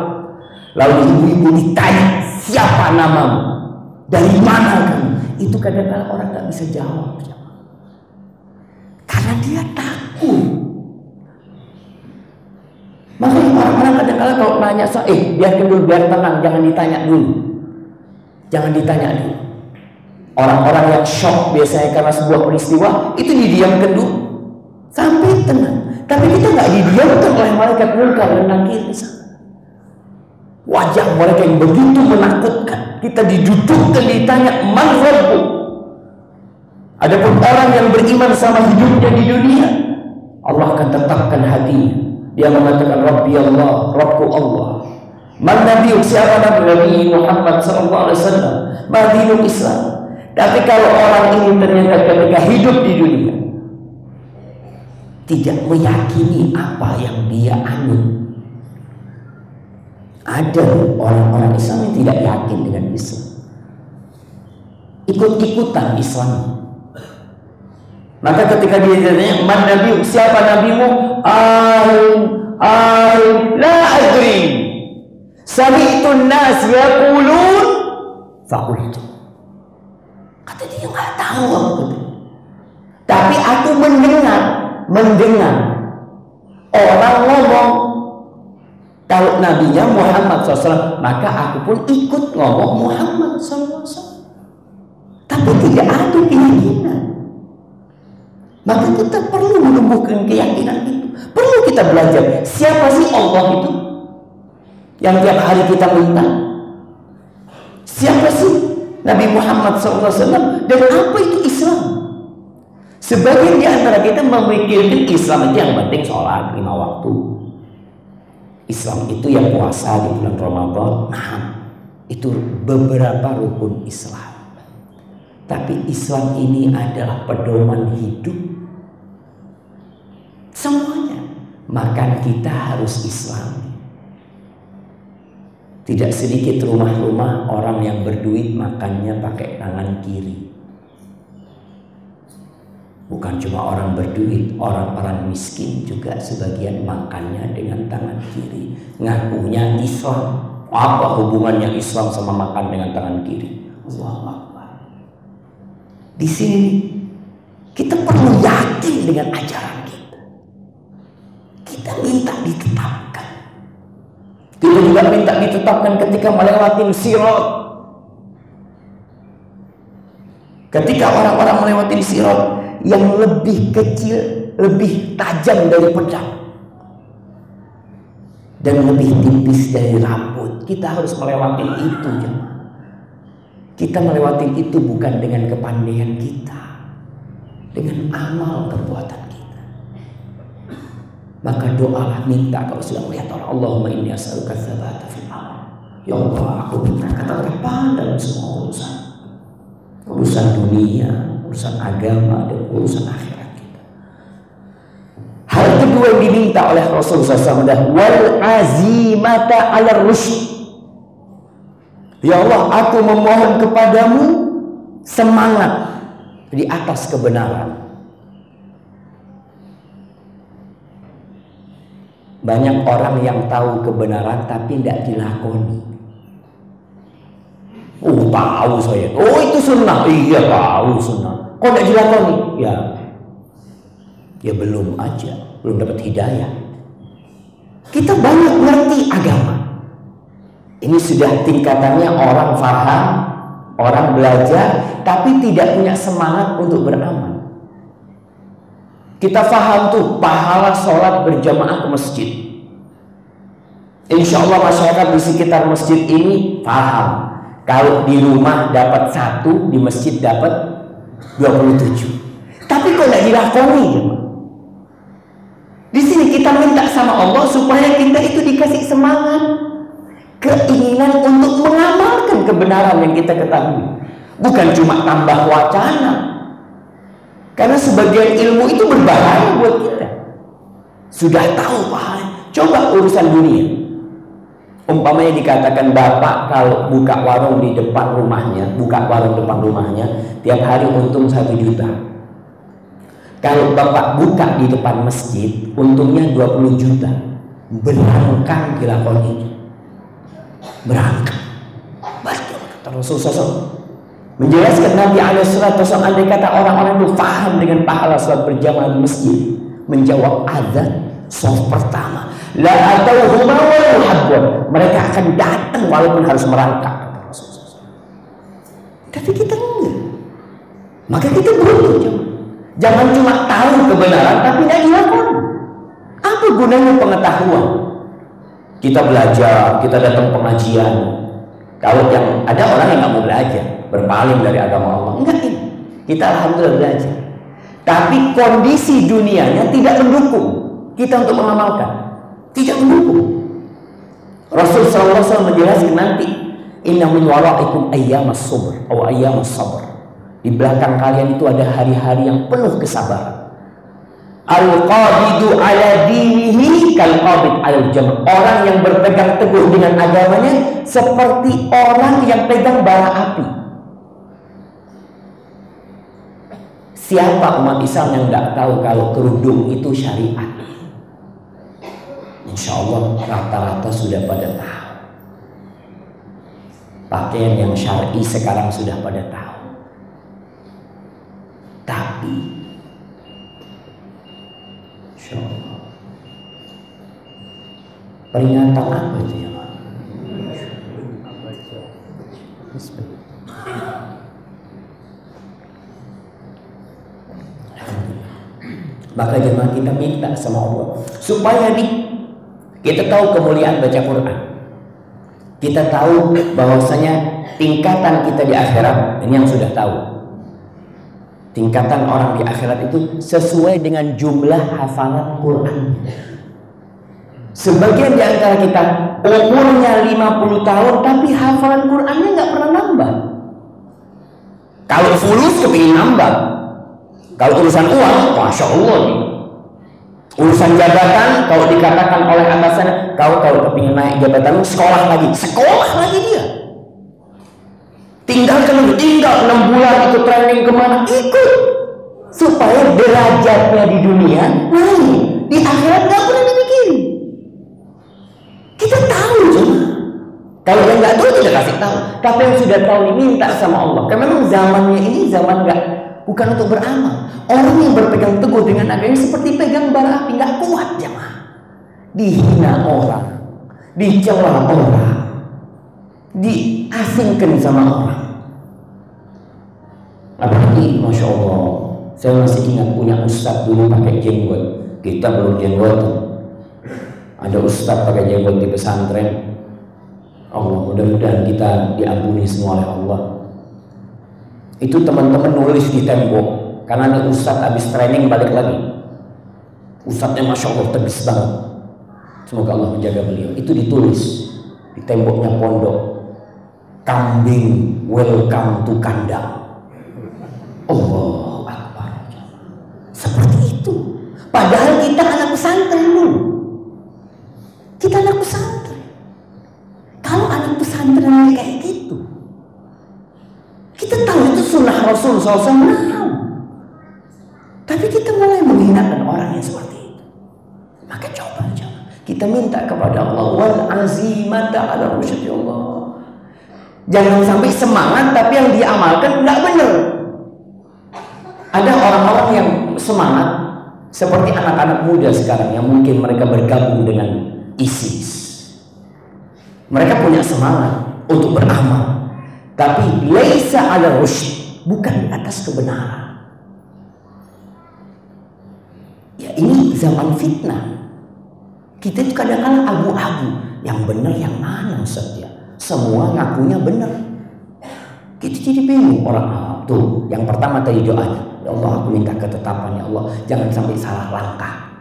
lalu ibu-ibu ditanya, siapa namamu? Dari mana kamu? Itu kadang-kadang orang nggak bisa jawab, karena dia takut. Makanya orang-orang kadang-kadang kalau nanya, biarkan dulu, biar tenang, jangan ditanya dulu. Jangan ditanya dulu. Orang-orang yang shock biasanya karena sebuah peristiwa, itu didiamkan dulu sampai tenang. Tapi kita nggak didiamkan oleh malaikat Munkar dan Nakir. Wajah mereka yang begitu menakutkan, kita didudukkan, ditanya, man rabbu. Adapun orang yang beriman sama hidupnya di dunia, Allah akan tetapkan hatinya. Dia mengatakan Rabbi Allah, Rabbu Allah. Man Nabi, siapa Nabi Muhammad sallallahu alaihi wasallam? Madinul Islam. Tapi kalau orang ini ternyata ketika hidup di dunia tidak meyakini apa yang dia anut. Ada orang-orang Islam yang tidak yakin dengan Islam, ikut-ikutan Islam. Maka ketika dia ditanya, man Nabi, siapa nabimu? La adri. Sami'tun nas yaqulun faqultu. Kata dia, nggak tahu aku. Tapi aku mendengar orang ngomong kalau nabinya Muhammad SAW, maka aku pun ikut ngomong Muhammad SAW. Tapi tidak ada keyakinan. Maka kita perlu menumbuhkan keyakinan itu. Perlu kita belajar siapa sih Allah itu yang tiap hari kita minta. Siapa sih Nabi Muhammad SAW dan apa itu Islam? Sebagian di antara kita memikirkan Islam itu yang penting sholat 5 waktu. Islam itu yang puasa di bulan Ramadan. Nah, itu beberapa rukun Islam. Tapi Islam ini adalah pedoman hidup semuanya. Makan kita harus Islam. Tidak sedikit rumah-rumah orang yang berduit makannya pakai tangan kiri. Bukan cuma orang berduit, orang-orang miskin juga sebagian makannya dengan tangan kiri. Ngakunya Islam. Apa hubungannya Islam sama makan dengan tangan kiri? Allahu Akbar. Di sini kita perlu yakin dengan ajaran kita. Kita minta ditetapkan. Kita juga minta ditetapkan ketika melewati sirat. Ketika orang-orang melewati sirat yang lebih kecil, lebih tajam dari pedang, dan lebih tipis dari rambut, kita harus melewati itu. Kita melewati itu bukan dengan kepandaian kita, dengan amal perbuatan kita. Maka doalah, minta kalau sudah melihat orang, Allahumma inni as'aluka tsabata fil amr. Ya Allah, aku minta ketetapan dalam semua urusan dunia, urusan agama, dan urusan akhirat kita. Hal kedua yang diminta oleh Rasulullah SAW adalah wal azimata 'ala rusyd. Ya Allah, aku memohon kepadamu semangat di atas kebenaran. Banyak orang yang tahu kebenaran tapi tidak dilakoni. Oh, tahu saya. Oh, itu sunnah. Iya, tahu sunnah. Kok tidak dilakoni? Ya belum aja, belum dapat hidayah. Kita banyak ngerti agama. Ini sudah tingkatannya orang faham, orang belajar, tapi tidak punya semangat untuk beramal. Kita faham tuh pahala sholat berjamaah ke masjid. Insya Allah masyarakat di sekitar masjid ini paham. Kalau di rumah dapat 1, di masjid dapat 27. Tapi kok tidak dilakoni? Di sini kita minta sama Allah supaya kita itu dikasih semangat, keinginan untuk mengamalkan kebenaran yang kita ketahui. Bukan cuma tambah wacana. Karena sebagian ilmu itu berbahaya buat kita. Sudah tahu pahalanya. Coba urusan dunia. Umpamanya dikatakan bapak kalau buka warung di depan rumahnya, tiap hari untung 1 juta. Kalau bapak buka di depan masjid, untungnya 20 juta. Berangkat dilakoni. Berangkat. Betul kata Rasulullah SAW. Menjelaskan Nabi SAW, andai kata orang-orang itu paham dengan pahala sholat berjamaah di masjid, menjawab azan sholat pertama, la atauhuma wa yuhabbun, mereka akan datang walaupun harus merangkak, kata Rasulullah SAW. Tapi kita enggak. Maka kita beruntung. Jangan cuma tahu kebenaran tapi tidak dilakoni. Apa gunanya pengetahuan? Kita belajar, kita datang pengajian. Kalau yang ada orang yang nggak mau belajar, berpaling dari agama Allah, enggak ini. Kita alhamdulillah belajar. Tapi kondisi dunianya tidak mendukung kita untuk mengamalkan, tidak mendukung. Rasulullah SAW menjelaskan nanti, inna min waraikum ayyamas sabr atau ayyamas sabr. Di belakang kalian itu ada hari-hari yang penuh kesabaran. Al-qabidu ala dinihi kal-qabid al-jamr. Orang yang berpegang teguh dengan agamanya seperti orang yang pegang bara api. Siapa umat Islam yang nggak tahu kalau kerudung itu syariat? Insya Allah rata-rata sudah pada tahu. Pakaian yang syar'i sekarang sudah pada tahu. Tapi insya Allah peringatan apa itu ya Pak? Maka jemaah kita minta sama Allah supaya kita tahu kemuliaan baca Quran. Kita tahu bahwasanya tingkatan kita di akhirat, ini yang sudah tahu. Tingkatan orang di akhirat itu sesuai dengan jumlah hafalan Quran. Sebagian di antara kita umurnya 50 tahun tapi hafalan Qurannya nggak pernah nambah. Kalau fulus kepingin nambah. Kalau urusan uang, masya Allah nih. Urusan jabatan, kalau dikatakan oleh atasannya, kau kalau kepingin naik jabatan, sekolah lagi dia. Tinggal 6 bulan ikut training kemana, ikut supaya derajatnya di dunia naik, di akhirat nggak pernah dipikirin. Kita tahu cuma kalau yang nggak tahu tidak kasih tahu, tapi yang sudah tahu ini minta sama Allah. Karena memang zamannya ini zaman bukan untuk beramal. Orang yang berpegang teguh dengan agama seperti pegang bara api, nggak kuat jemaah. Dihina orang, dicela orang, diasingkan sama orang. Apa Apalagi Masya Allah, saya masih ingat punya ustadz dulu pakai jenggot. Kita belum jenggot, ada ustadz pakai jenggot di pesantren. Allah, mudah-mudahan kita diampuni semua oleh Allah. Itu teman-teman nulis di tembok, karena ada ustadz habis training balik lagi. Ustadznya Masya Allah tegas banget, semoga Allah menjaga beliau. Itu ditulis di temboknya pondok, kambing welcome to kandang. Allahu Akbar. Seperti itu. Padahal kita anak pesantren dulu. Kita anak pesantren. Kalau anak pesantren kayak gitu, kita tahu itu sunnah Rasul SAW. Tapi kita mulai menghinakan orang yang seperti itu. Maka coba kita minta kepada Allah, wal azimata ala rusyad, ya Allah. Jangan sampai semangat tapi yang diamalkan enggak benar. Ada orang-orang yang semangat seperti anak-anak muda sekarang yang mungkin mereka bergabung dengan ISIS. Mereka punya semangat untuk beramal, tapi laisa ala rusyad, bukan di atas kebenaran. Ya, ini zaman fitnah. Kita itu kadang-kadang abu-abu, yang benar yang mana saja. Semua ngakunya benar. Kita jadi bingung orang. Tuh, yang pertama tadi doanya, ya Allah, aku minta ketetapan, ya Allah, jangan sampai salah langkah.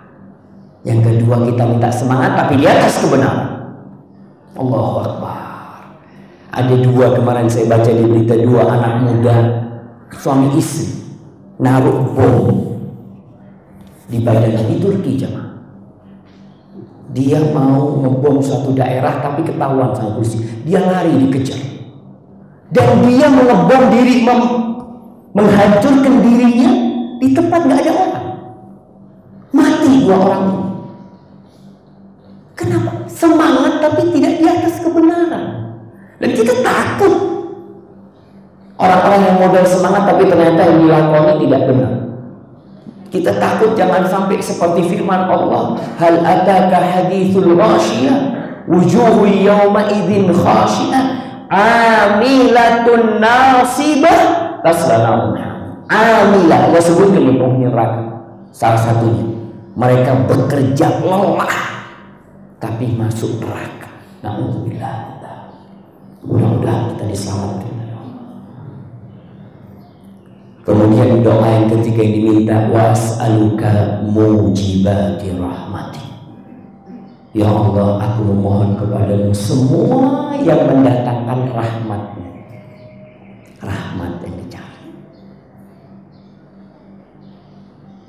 Yang kedua, kita minta semangat tapi di atas kebenaran. Allahu Akbar. Ada dua, kemarin saya baca di berita, dua anak muda suami istri naruh bom di badan di Turki, jemaah. Dia mau ngebom suatu daerah tapi ketahuan sama polisi. Dia lari dikejar. Dan dia mengebom diri, menghancurkan dirinya di tempat nggak ada orang. Mati dua orang. Kenapa? Semangat tapi tidak di atas kebenaran. Dan kita takut. Orang-orang yang modal semangat tapi ternyata yang dilakoni tidak benar. Kita takut jangan sampai seperti firman Allah, hal ataka hadithul ghashiyah wujuhu yawma idzin khashiyah amilatun nasibah tasla narun. Amilah, Allah sebutkan di penghuni neraka. Salah satunya, mereka bekerja lelah tapi masuk neraka. Na'udzubillah. Mudah-mudahan kita diselamatkan. Kemudian doa yang ketiga yang diminta, was'aluka mujibati rahmati. Ya Allah, aku memohon kepadamu semua yang mendatangkan rahmat-Mu. Rahmat yang dicari.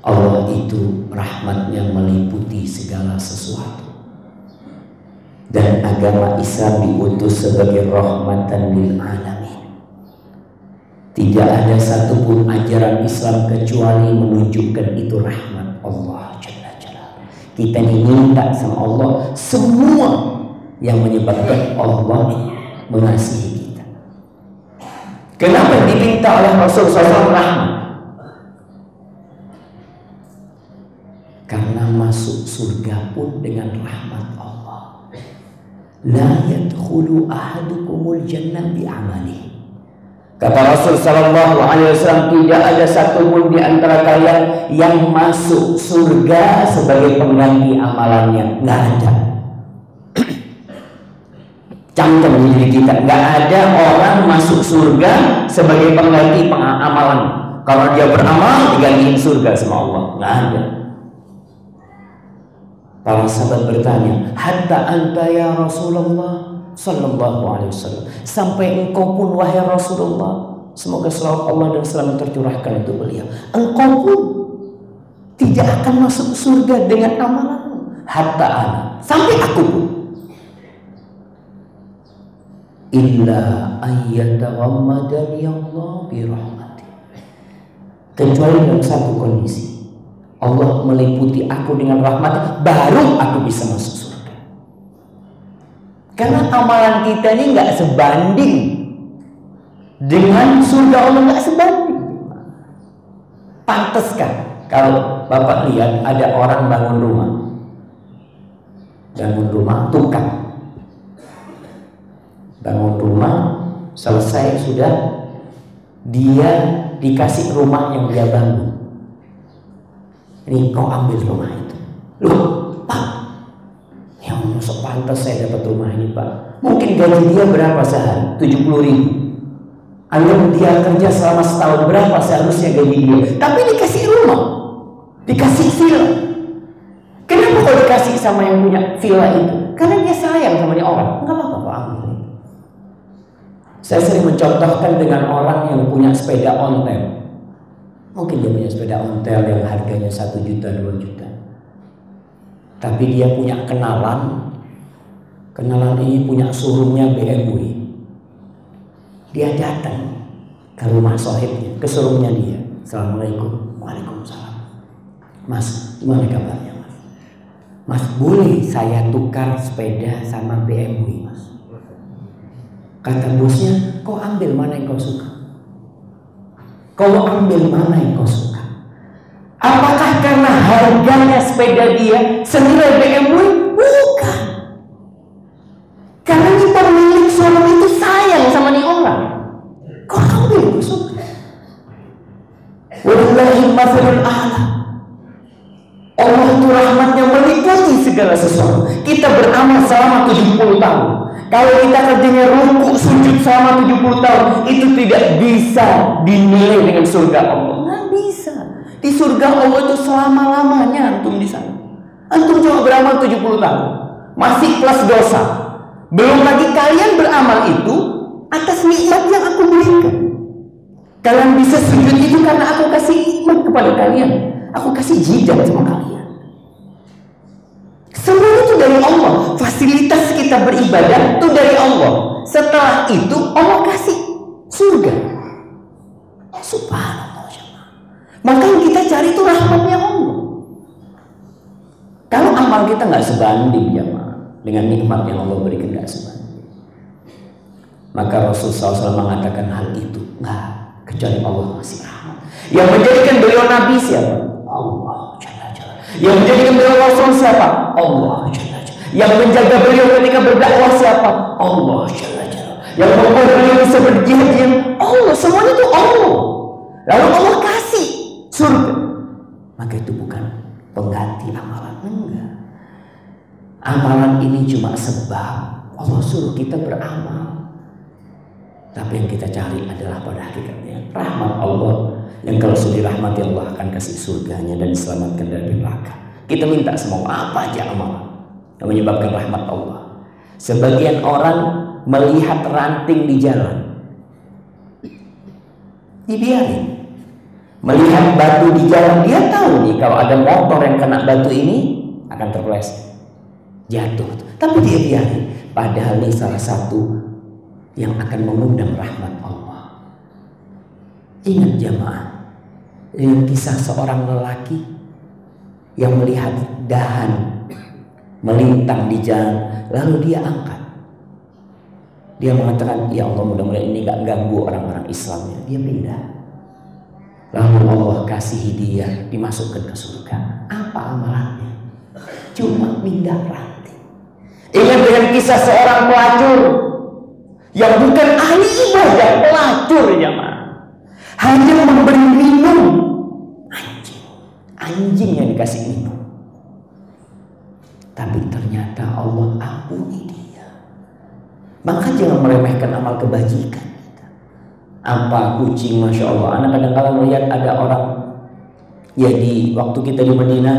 Allah itu rahmatnya meliputi segala sesuatu. Dan agama Islam diutus sebagai rahmatan lil alamin. Tidak ada satupun ajaran Islam kecuali menunjukkan itu rahmat Allah Jalla Jalla. Kita diminta sama Allah semua yang menyebabkan Allah mengasihi kita. Kenapa diminta oleh Rasul SAW rahmat? Karena masuk surga pun dengan rahmat Allah. La yadkhulu ahadukumul jannah bi'amalihi. Kata Rasul Sallallahu Alaihi Wasallam, tidak ada satupun di antara kalian yang masuk surga sebagai pengganti amalannya. Nggak ada. Cantum di diri kita, nggak ada orang masuk surga sebagai pengganti amalan. Kalau dia beramal digantiin surga sama Allah, nggak ada. Para sahabat bertanya, hatta anta ya Rasulullah Sallallahu Alaihi Wasallam, sampai engkau pun wahai Rasulullah, semoga selawat Allah dan salam tercurahkan untuk beliau, engkau pun tidak akan masuk surga dengan amalanmu. Hatta ana, sampai aku pun, illa ayyataghammadani Allah birahmati, kecuali dalam satu kondisi, Allah meliputi aku dengan rahmat, baru aku bisa masuk surga. Karena amalan kita ini nggak sebanding dengan surga Allah, nggak sebanding. Pantaskah kalau Bapak lihat ada orang bangun rumah tukang, bangun rumah selesai sudah, dia dikasih rumah yang dia bangun. Ini kau ambil rumah itu. Loh, Pak, yang masuk pantas saya dapat rumah ini, Pak. Mungkin gaji dia berapa sehari? 70.000. Anggap dia kerja selama setahun, berapa seharusnya gaji dia? Tapi dikasih rumah, dikasih villa. Kenapa kau dikasih sama yang punya villa itu? Karena dia sayang sama dia orang. Enggak apa-apa, kau ambil. Saya sering mencontohkan dengan orang yang punya sepeda ontel. Mungkin dia punya sepeda ontel yang harganya 1 juta, 2 juta. Tapi dia punya kenalan. Kenalan ini punya showroomnya BMW. Dia datang ke rumah sohibnya, ke showroomnya dia. Assalamualaikum. Waalaikumsalam. Mas, gimana kabarnya, Mas? Mas, boleh saya tukar sepeda sama BMW, Mas? Kata bosnya, kau ambil mana yang kau suka. Kau ambil mana yang kau suka. Apakah karena harganya sepeda dia senilai BMW? Bukan. Karena ini pemilik showroom itu sayang sama nih orang. Kau ambil yang kau suka. Wallahi mathalul a'la. Allah itu rahmatnya meliputi segala sesuatu. Kita beramal selama 70 tahun. Kalau kita kerjanya rukuk sujud selama 70 tahun, itu tidak bisa dinilai dengan surga Allah. Nggak bisa. Di surga Allah itu selama-lamanya antum di sana. Antum cuma beramal 70 tahun, masih plus dosa. Belum lagi kalian beramal itu atas nikmat yang aku berikan. Kalian bisa sujud itu karena aku kasih nikmat kepada kalian. Aku kasih jidat sama kalian. Semua itu dari Allah. Fasilitas kita beribadah itu dari Allah. Setelah itu Allah kasih surga. Subhanallah. Maka yang kita cari itu rahmatnya Allah. Kalau amal kita nggak sebanding ya, dengan nikmat yang Allah berikan, nggak sebanding. Maka Rasulullah SAW mengatakan hal itu nggak, kecuali Allah masih rahmat. Yang menjadikan beliau Nabi siapa? Allah. Yang menjadikan beliau Rasul siapa? Allah. Yang menjaga beliau ketika berdakwah siapa? Allah. Yang membuat beliau bisa berjihad, Allah. Semuanya itu Allah. Lalu Allah kasih surga. Maka itu bukan pengganti amalan, enggak. Amalan ini cuma sebab Allah suruh kita beramal. Tapi yang kita cari adalah pada hakikatnya rahmat Allah, yang kalau sudah dirahmati Allah akan kasih surganya dan diselamatkan dari neraka. Kita minta semua apa aja amalan yang menyebabkan rahmat Allah. Sebagian orang melihat ranting di jalan, dibiarin. Melihat batu di jalan, dia tahu nih kalau ada motor yang kena batu ini akan terpeleset, jatuh. Tapi dia biarin. Padahal ini salah satu yang akan mengundang rahmat Allah. Ingat jamaah, dengan kisah seorang lelaki yang melihat dahan melintang di jalan, lalu dia angkat. Dia mengatakan, ya Allah, mudah-mudahan ini gak ganggu orang-orang Islamnya. Dia pindah. Lalu Allah kasih hadiah, dimasukkan ke surga. Apa amalannya? Cuma pindah ranting. Ingat dengan kisah seorang pelacur yang bukan ahli ibadah, pelacur jamaah, hanya memberi minum anjing yang dikasih minum. Tapi ternyata Allah ampuni dia. Maka jangan meremehkan amal kebajikan. Apa kucing, masya Allah. Anak kadang-kadang melihat ada orang, ya di waktu kita di Madinah,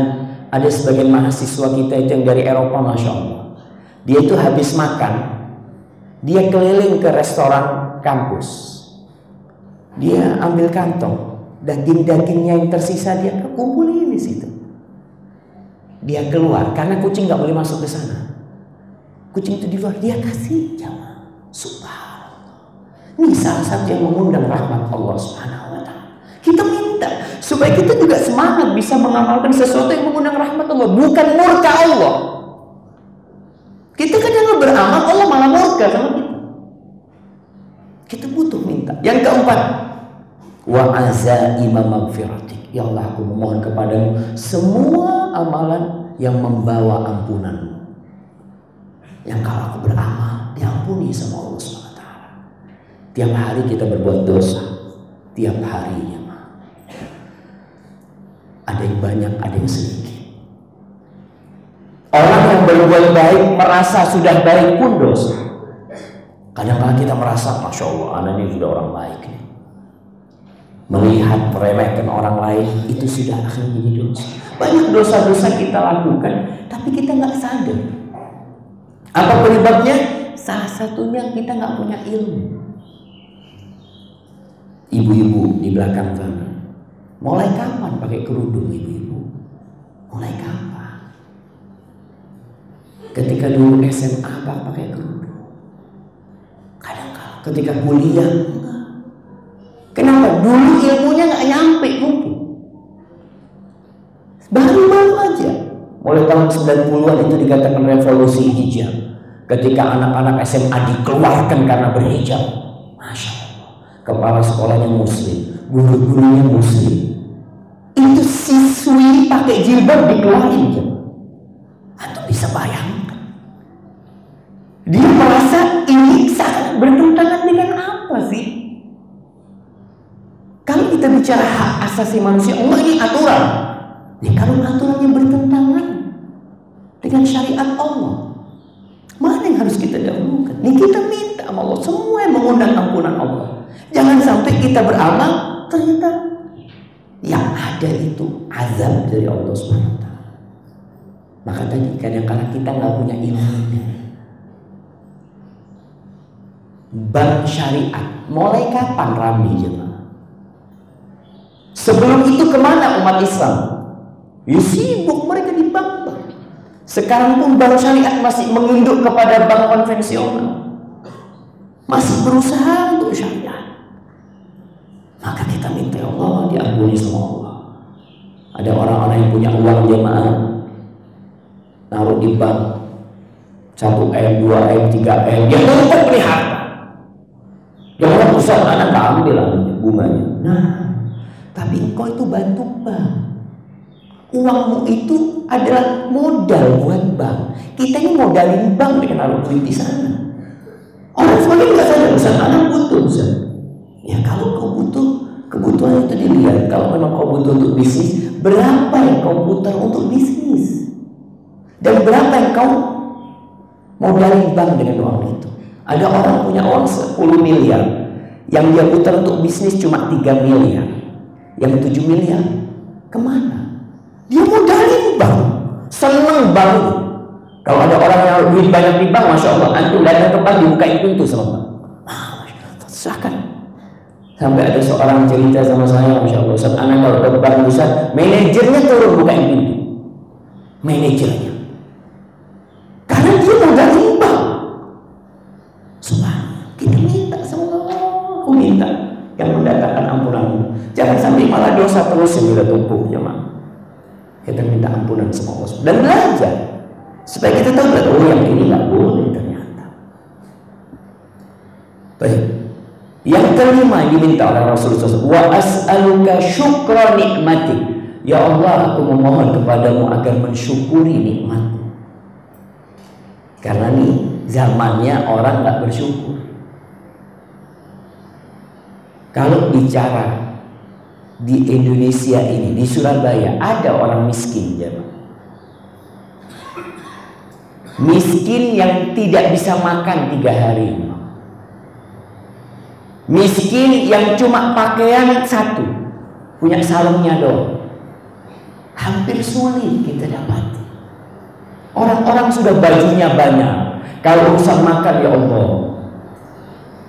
ada sebagian mahasiswa kita itu yang dari Eropa, masya Allah. Dia itu habis makan, dia keliling ke restoran kampus. Dia ambil kantong, daging-dagingnya yang tersisa dia kumpulin di situ. Dia keluar karena kucing nggak boleh masuk ke sana. Kucing itu di luar, dia kasih jamaah. Subhanallah. Ini salah satu yang mengundang rahmat Allah Subhanahu wa ta'ala. Kita minta supaya kita juga semangat bisa mengamalkan sesuatu yang mengundang rahmat Allah, bukan murka Allah. Kita kadang beramal, Allah malah murka sama kita. Kita butuh minta. Yang keempat, wa azaima maghfiratik. Ya Allah, aku memohon kepadamu semua amalan yang membawa ampunanmu. Yang kalau aku beramal, diampuni sama Allah SWT. Tiap hari kita berbuat dosa. tiap harinya. Ada yang banyak, ada yang sedikit. Orang yang berbuat baik merasa sudah baik pun dosa. Kadang-kadang kita merasa, Masya Allah, anak ini sudah orang baik. Melihat meremehkan orang lain, itu sudah akan menjadi dosa. Banyak dosa-dosa kita lakukan, tapi kita nggak sadar. Apa penyebabnya? Salah satunya kita nggak punya ilmu. Ibu-ibu di belakang sana, mulai kapan pakai kerudung ibu-ibu? Mulai kapan? Ketika dulu SMA pakai kerudung. Kadang-kadang ketika kuliah enggak. Kenapa? Dulu ilmunya nggak nyampe mungkin. Baru-baru aja. Mulai tahun 90-an itu dikatakan revolusi hijab. Ketika anak-anak SMA dikeluarkan karena berhijab. Masya Allah. Kepala sekolahnya muslim, guru-gurunya muslim. Itu siswi pakai jilbab dikeluarin. Atau bisa bayangkan. Dia merasa ini sangat bertentangan dengan apa sih? Kalau kita bicara hak asasi manusia, ini aturan. Ya, kalau aturannya bertentangan dengan syariat Allah, mana yang harus kita dahulukan? Ini kita minta sama Allah, semua yang mengundang ampunan Allah. Jangan sampai kita beramal, ternyata yang ada itu azab dari Allah SWT. Maka tadi kadang-kadang kita nggak punya ilmu. Bank syariat, mulai kapan ramai jemaah? Sebelum itu kemana umat Islam? Ya sibuk mereka di bank. Sekarang pun bank syariat masih menginduk kepada bank konvensional. Masih berusaha untuk syariat. Maka kita minta Allah diampuni sama Allah. Ada orang-orang yang punya uang jemaah, naruh di bank 1M, 2M, 3M, dia tetap beli harta. Dia orang besar, anak tak ambil bunganya. Nah, tapi engkau itu bantu bank. Uangmu itu adalah modal buat bank. Kita ini modalin bank dengan naruh duit di sana. Orang semakin nggak sadar, Ustaz, anak butuh, Ustaz. Ya kalau kau butuh, kebutuhan itu dilihat. Kalau memang kau butuh untuk bisnis, berapa yang kau putar untuk bisnis? Dan berapa yang kau modalin bank dengan uang itu? Ada orang punya uang 10 miliar, yang dia putar untuk bisnis cuma 3 miliar. Yang 7 miliar kemana? Dia modalin bank, seneng banget. Kalau ada orang yang duit banyak di bank, Masya Allah, antum datang ke bank dibukain pintu sama bank. Silakan. Sampai ada seorang cerita sama saya, Masya Allah, saat anak kalau ke bank besar, manajernya turun bukain pintu. Manajernya, karena dia modalin bank. Subhanallah, kita minta sama Allah, aku minta yang mendatangkan ampunan. Jangan sampai malah dosa terus yang kita tumpuk, jemaah. Kita minta ampunan sama Allah dan belajar supaya kita tahu, oh yang ini nggak boleh ternyata. Baik. Yang kelima diminta oleh Rasulullah SAW, wa as'aluka syukra nikmati. Ya Allah, aku memohon kepadamu agar mensyukuri nikmatmu. Karena nih zamannya orang nggak bersyukur. Kalau bicara di Indonesia ini, di Surabaya ada orang miskin, jemaah. Miskin yang tidak bisa makan 3 hari. Miskin yang cuma pakaian 1, punya sarungnya doang. Hampir sulit kita dapat. Orang-orang sudah bajunya banyak. Kalau urusan makan, ya Allah.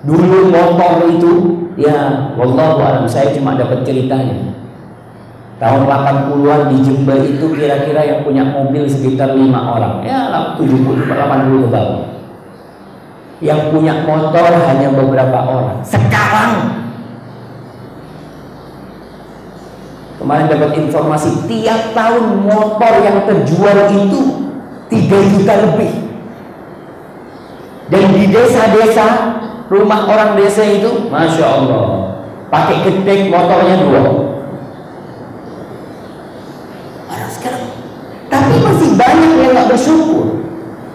Dulu motor itu, ya wallahu a'lam, saya cuma dapat ceritanya. Tahun 80-an di Jember itu kira-kira yang punya mobil sekitar 5 orang. Ya 70-80 ke bawah. Yang punya motor hanya beberapa orang. Sekarang kemarin dapat informasi, tiap tahun motor yang terjual itu 3 juta lebih. Dan di desa-desa, rumah orang desa itu, Masya Allah, pakai ketek motornya 2. Tapi masih banyak yang nggak bersyukur.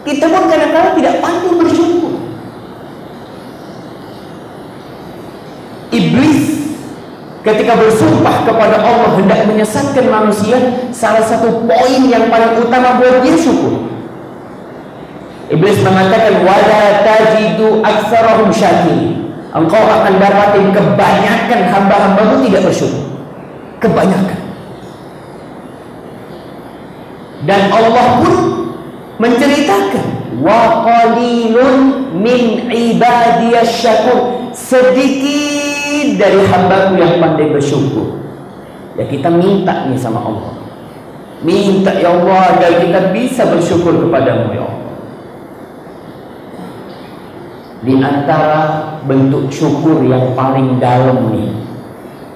Kita pun kadang-kadang tidak pandai bersyukur. Iblis ketika bersumpah kepada Allah hendak menyesatkan manusia, salah satu poin yang paling utama buat dia syukur. Iblis mengatakan wala tajidu aktsarahum syakirin. Engkau akan dapatin kebanyakan hamba-hambamu tidak bersyukur. Kebanyakan. Dan Allah pun menceritakan wa qalilun min ibadiyasy syakur, sedikit dari hambaku yang pandai bersyukur. Ya kita minta nih sama Allah, minta ya Allah agar kita bisa bersyukur kepadamu ya Allah. Di antara bentuk syukur yang paling dalam nih,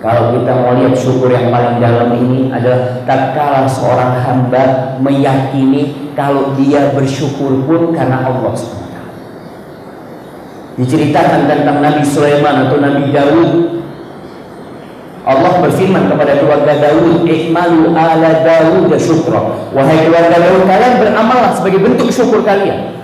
kalau kita mau lihat syukur yang paling dalam ini adalah tatkala seorang hamba meyakini kalau dia bersyukur pun karena Allah SWT. Diceritakan tentang Nabi Sulaiman atau Nabi Daud. Allah berfirman kepada keluarga Daud, "Ihmalu ala Daud syukra." Wahai keluarga Daud, kalian beramallah sebagai bentuk syukur kalian.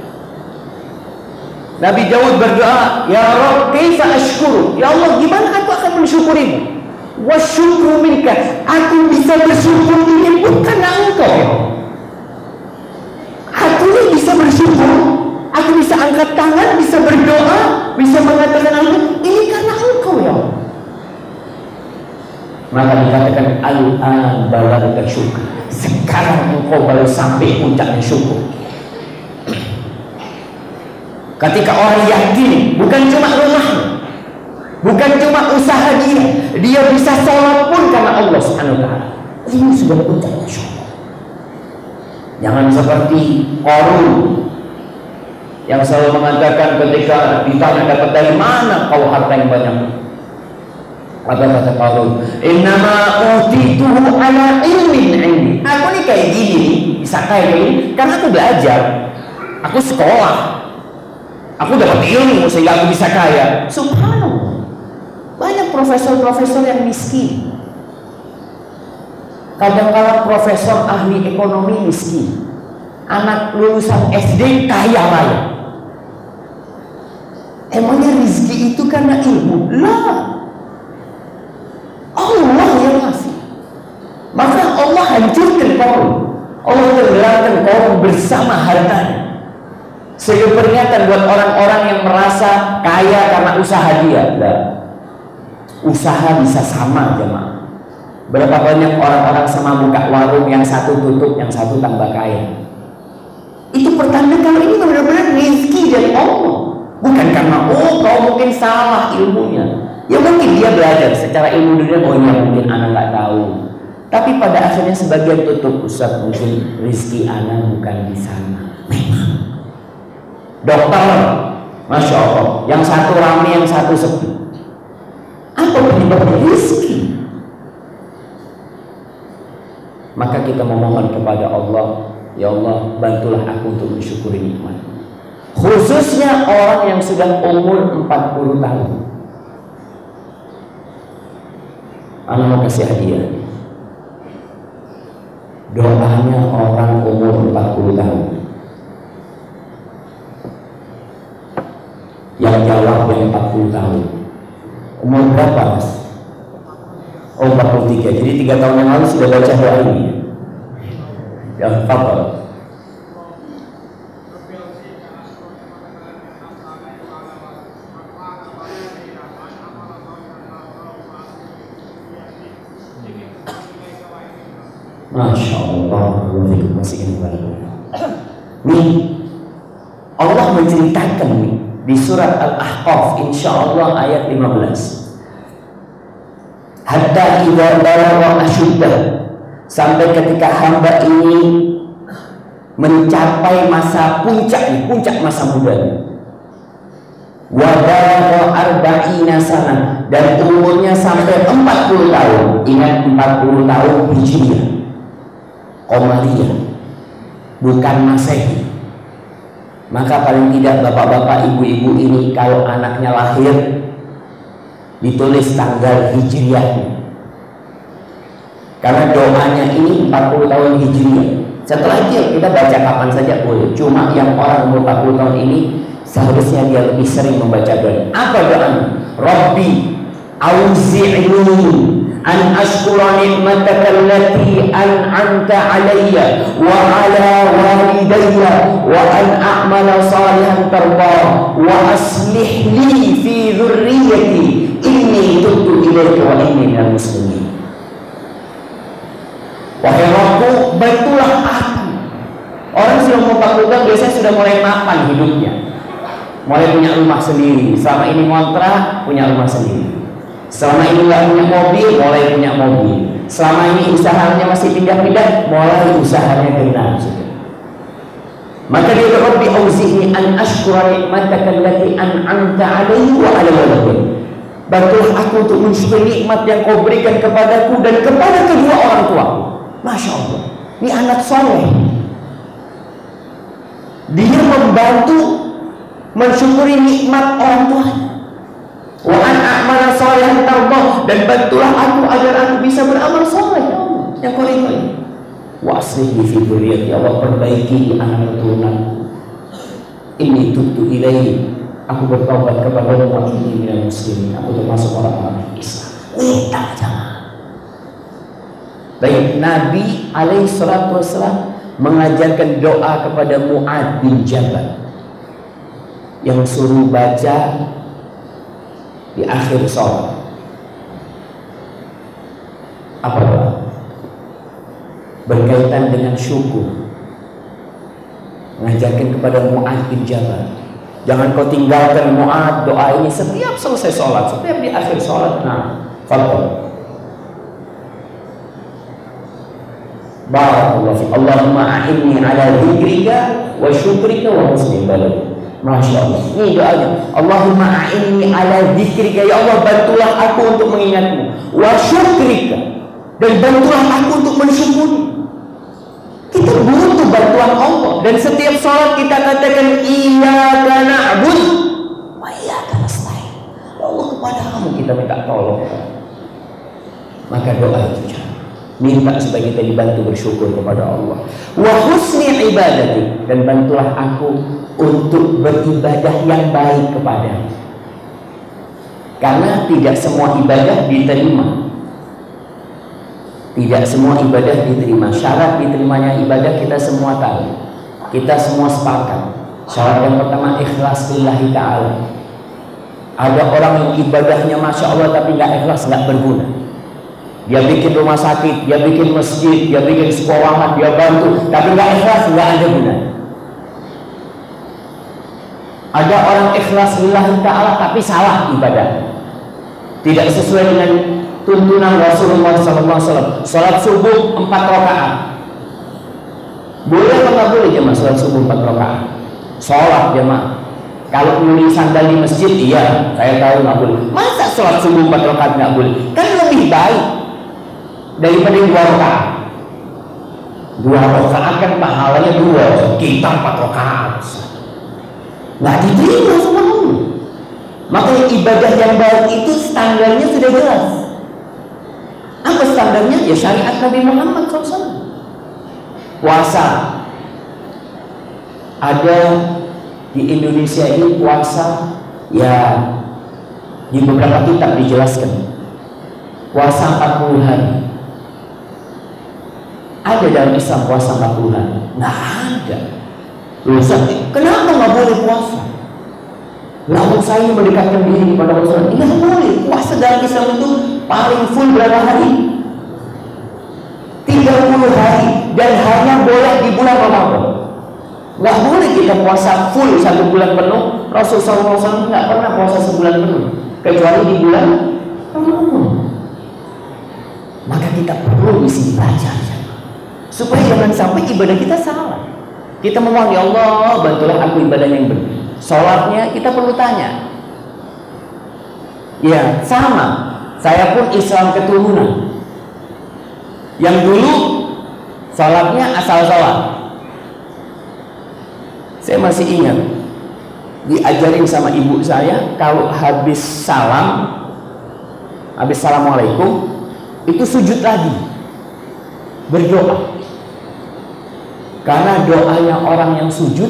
Nabi Daud berdoa, "Ya Rabb, kaifa ashkuru?" Ya Allah, gimana aku akan mensyukurimu? Wa syukru minka, aku bisa bersyukur ini pun karena Engkau ya Allah. Aku ini bisa bersyukur, aku bisa angkat tangan, bisa berdoa, bisa mengatakan ini karena Engkau ya Allah. Maka dikatakan al-an balagta syukur. Sekarang engkau baru sampai puncaknya syukur. Ketika orang yakin bukan cuma rumahnya, bukan cuma usaha dia bisa sholat pun karena Allah Subhanahu wa ta'ala. Ini sudah puncaknya syukur. Jangan seperti Qarun yang selalu mengatakan ketika ditanya dapat dari mana kau harta yang banyak. Kata Qarun, "Innama utituhu ala ilmin 'indi." Aku nih kayak gini, bisa kayak gini karena aku belajar. Aku sekolah. Aku dapat ilmu sehingga aku bisa kaya. Subhanallah. Banyak profesor-profesor yang miskin. Kadang-kadang profesor ahli ekonomi miskin. Anak lulusan SD kaya raya. Emangnya rezeki itu karena ilmu? Lah. Allah yang ngasih. Maka Allah hancurkan kaum. Allah tenggelamkan kaum bersama hartanya. Sehingga peringatan buat orang-orang yang merasa kaya karena usaha dia. Nah, usaha bisa sama jemaah. Berapa banyak orang-orang sama buka warung, yang satu tutup, yang satu tambah kaya. Itu pertanda kalau ini benar-benar rezeki dari Allah. Bukan karena kau mungkin salah ilmunya. Ya mungkin dia belajar secara ilmu dunia, mungkin anak nggak tahu. Tapi pada akhirnya sebagian tutup, Ustaz mungkin rezeki anak bukan di sana. Memang. Dokter, Masya Allah, yang satu ramai, yang satu sepi. Apa penyebabnya? Rezeki. Maka kita memohon kepada Allah, ya Allah, bantulah aku untuk mensyukuri nikmat. Khususnya orang yang sudah umur 40 tahun. Anak mau kasih hadiah. Doanya orang umur 40 tahun. Yang jawab yang 40 tahun. Umur berapa mas? Oh 43. Jadi 3 tahun yang lalu sudah baca doa ini. Ya apa? Masya Allah, masih ini baru. Nih, Allah menceritakan nih di surat Al-Ahqaf, insya Allah ayat 15. Hatta idza balagha asyuddah, sampai ketika hamba ini mencapai masa puncak masa mudanya. Wa balagha arba'ina sana, dan umurnya sampai 40 tahun. Ingat 40 tahun Hijriah. Qamariyah, bukan Masehi. Maka paling tidak bapak-bapak, ibu-ibu ini kalau anaknya lahir ditulis tanggal Hijriahnya. Karena doanya ini 40 tahun Hijriah. Setelah itu kita baca kapan saja boleh. Cuma yang orang umur 40 tahun ini seharusnya dia lebih sering membaca doa. Apa doanya? Rabbi auzi'ni an ashkura ni'mataka allati an'amta alayya wa ala walidayya wa an a'mala salihan tardah wa aslih li fi dhurriyyati inni tubtu ilaika wa inni minal muslimin. Wahai Rabbku, bantulah aku. Orang sudah mau fakultas biasanya sudah mulai mapan hidupnya, mulai punya rumah sendiri. Selama ini ngontrak, punya rumah sendiri. Selama ini nggak punya mobil, mulai punya mobil. Selama ini usahanya masih pindah-pindah, mulai usahanya genap. Maka dia berdoa, auzi'ni an ashkura ni'mataka allati an'amta 'alayya wa 'ala walidayya. Bantulah aku untuk mensyukuri nikmat yang kau berikan kepadaku dan kepada kedua orang tuaku. Masya Allah, ini anak soleh. Dia membantu mensyukuri nikmat orang tuanya. Wa an a'mala shalihan tardah, dan bantulah aku agar aku bisa beramal soleh yang kau ridhoi. Wa aslih li fi dzurriyyati, ya Allah, perbaiki anak keturunanku. Inni tubtu ilaik, aku bertobat kepadamu, wa inni minal muslimin, aku termasuk orang-orang Islam. Minta jangan. Baik, Nabi alaihi salatu wassalam mengajarkan doa kepada Mu'adz bin Jabal yang suruh baca di akhir sholat. Apa doa? Berkaitan dengan syukur. Mengajarkan kepada Mu'adz bin Jabal, jangan kau tinggalkan Mu'adz doa ini setiap selesai sholat, setiap di akhir sholat. Nah, fadhol. Barakallahu fiik. Allahumma a'inni ala dzikrika wa syukrika wa husni ibadatik. Masya Allah. Ini doanya. Allahumma a'inni ala dzikrika, ya Allah, bantulah aku untuk mengingatmu. Wa syukrika, dan bantulah aku untuk mensyukuri. Kita butuh bantuan Allah, dan setiap sholat kita katakan iyyaka na'budu wa iyyaka nasta'in. Ya Allah, kepadamu kita minta tolong. Maka doa itu minta supaya kita dibantu bersyukur kepada Allah. Wa husni ibadati, dan bantulah aku untuk beribadah yang baik kepadamu. Karena tidak semua ibadah diterima. Tidak semua ibadah diterima. Syarat diterimanya ibadah kita semua tahu. Kita semua sepakat. Syarat yang pertama, ikhlas lillahi ta'ala. Ada orang yang ibadahnya Masya Allah tapi nggak ikhlas, nggak berguna. Dia bikin rumah sakit, dia bikin masjid, dia bikin sekolahan, dia bantu, tapi nggak ikhlas, nggak ada guna. Ada orang ikhlas lillahi ta'ala tapi salah ibadah, tidak sesuai dengan tuntunan Rasulullah SAW. Salat subuh 4 rakaat, boleh apa nggak boleh jemaah? Salat subuh 4 rakaat, salat jemaah. Kalau nyuri sandal di masjid, iya, saya tahu nggak boleh. Masa salat subuh 4 rakaat nggak boleh? Kan lebih baik daripada 2 rakaat. 2 rakaat kan pahalanya 2, kita 4 rakaat. Nggak diterima sama Allah. Makanya ibadah yang baik itu standarnya sudah jelas. Apa standarnya? Ya syariat Nabi Muhammad SAW. Puasa. Ada di Indonesia ini puasa, ya di beberapa kitab dijelaskan. Puasa 40 hari. Ada dalam Islam puasa 40 hari? Nggak ada. Ustaz, kenapa nggak boleh puasa? Namun saya mendekatkan diri kepada Rasulullah. Nggak boleh. Puasa dalam Islam itu paling full berapa hari? 30 hari, dan hanya boleh di bulan Ramadan. Nggak boleh kita puasa full 1 bulan penuh. Rasulullah SAW nggak pernah puasa sebulan penuh, kecuali di bulan Ramadan. Maka kita perlu isi baca supaya jangan sampai ibadah kita salah. Kita memohon, ya Allah, bantulah aku ibadah yang benar. Sholatnya kita perlu tanya. Ya, sama. Saya pun Islam keturunan. Yang dulu sholatnya asal sholat. Saya masih ingat, diajarin sama ibu saya, kalau habis salam, habis assalamualaikum, itu sujud lagi, berdoa. Karena doanya orang yang sujud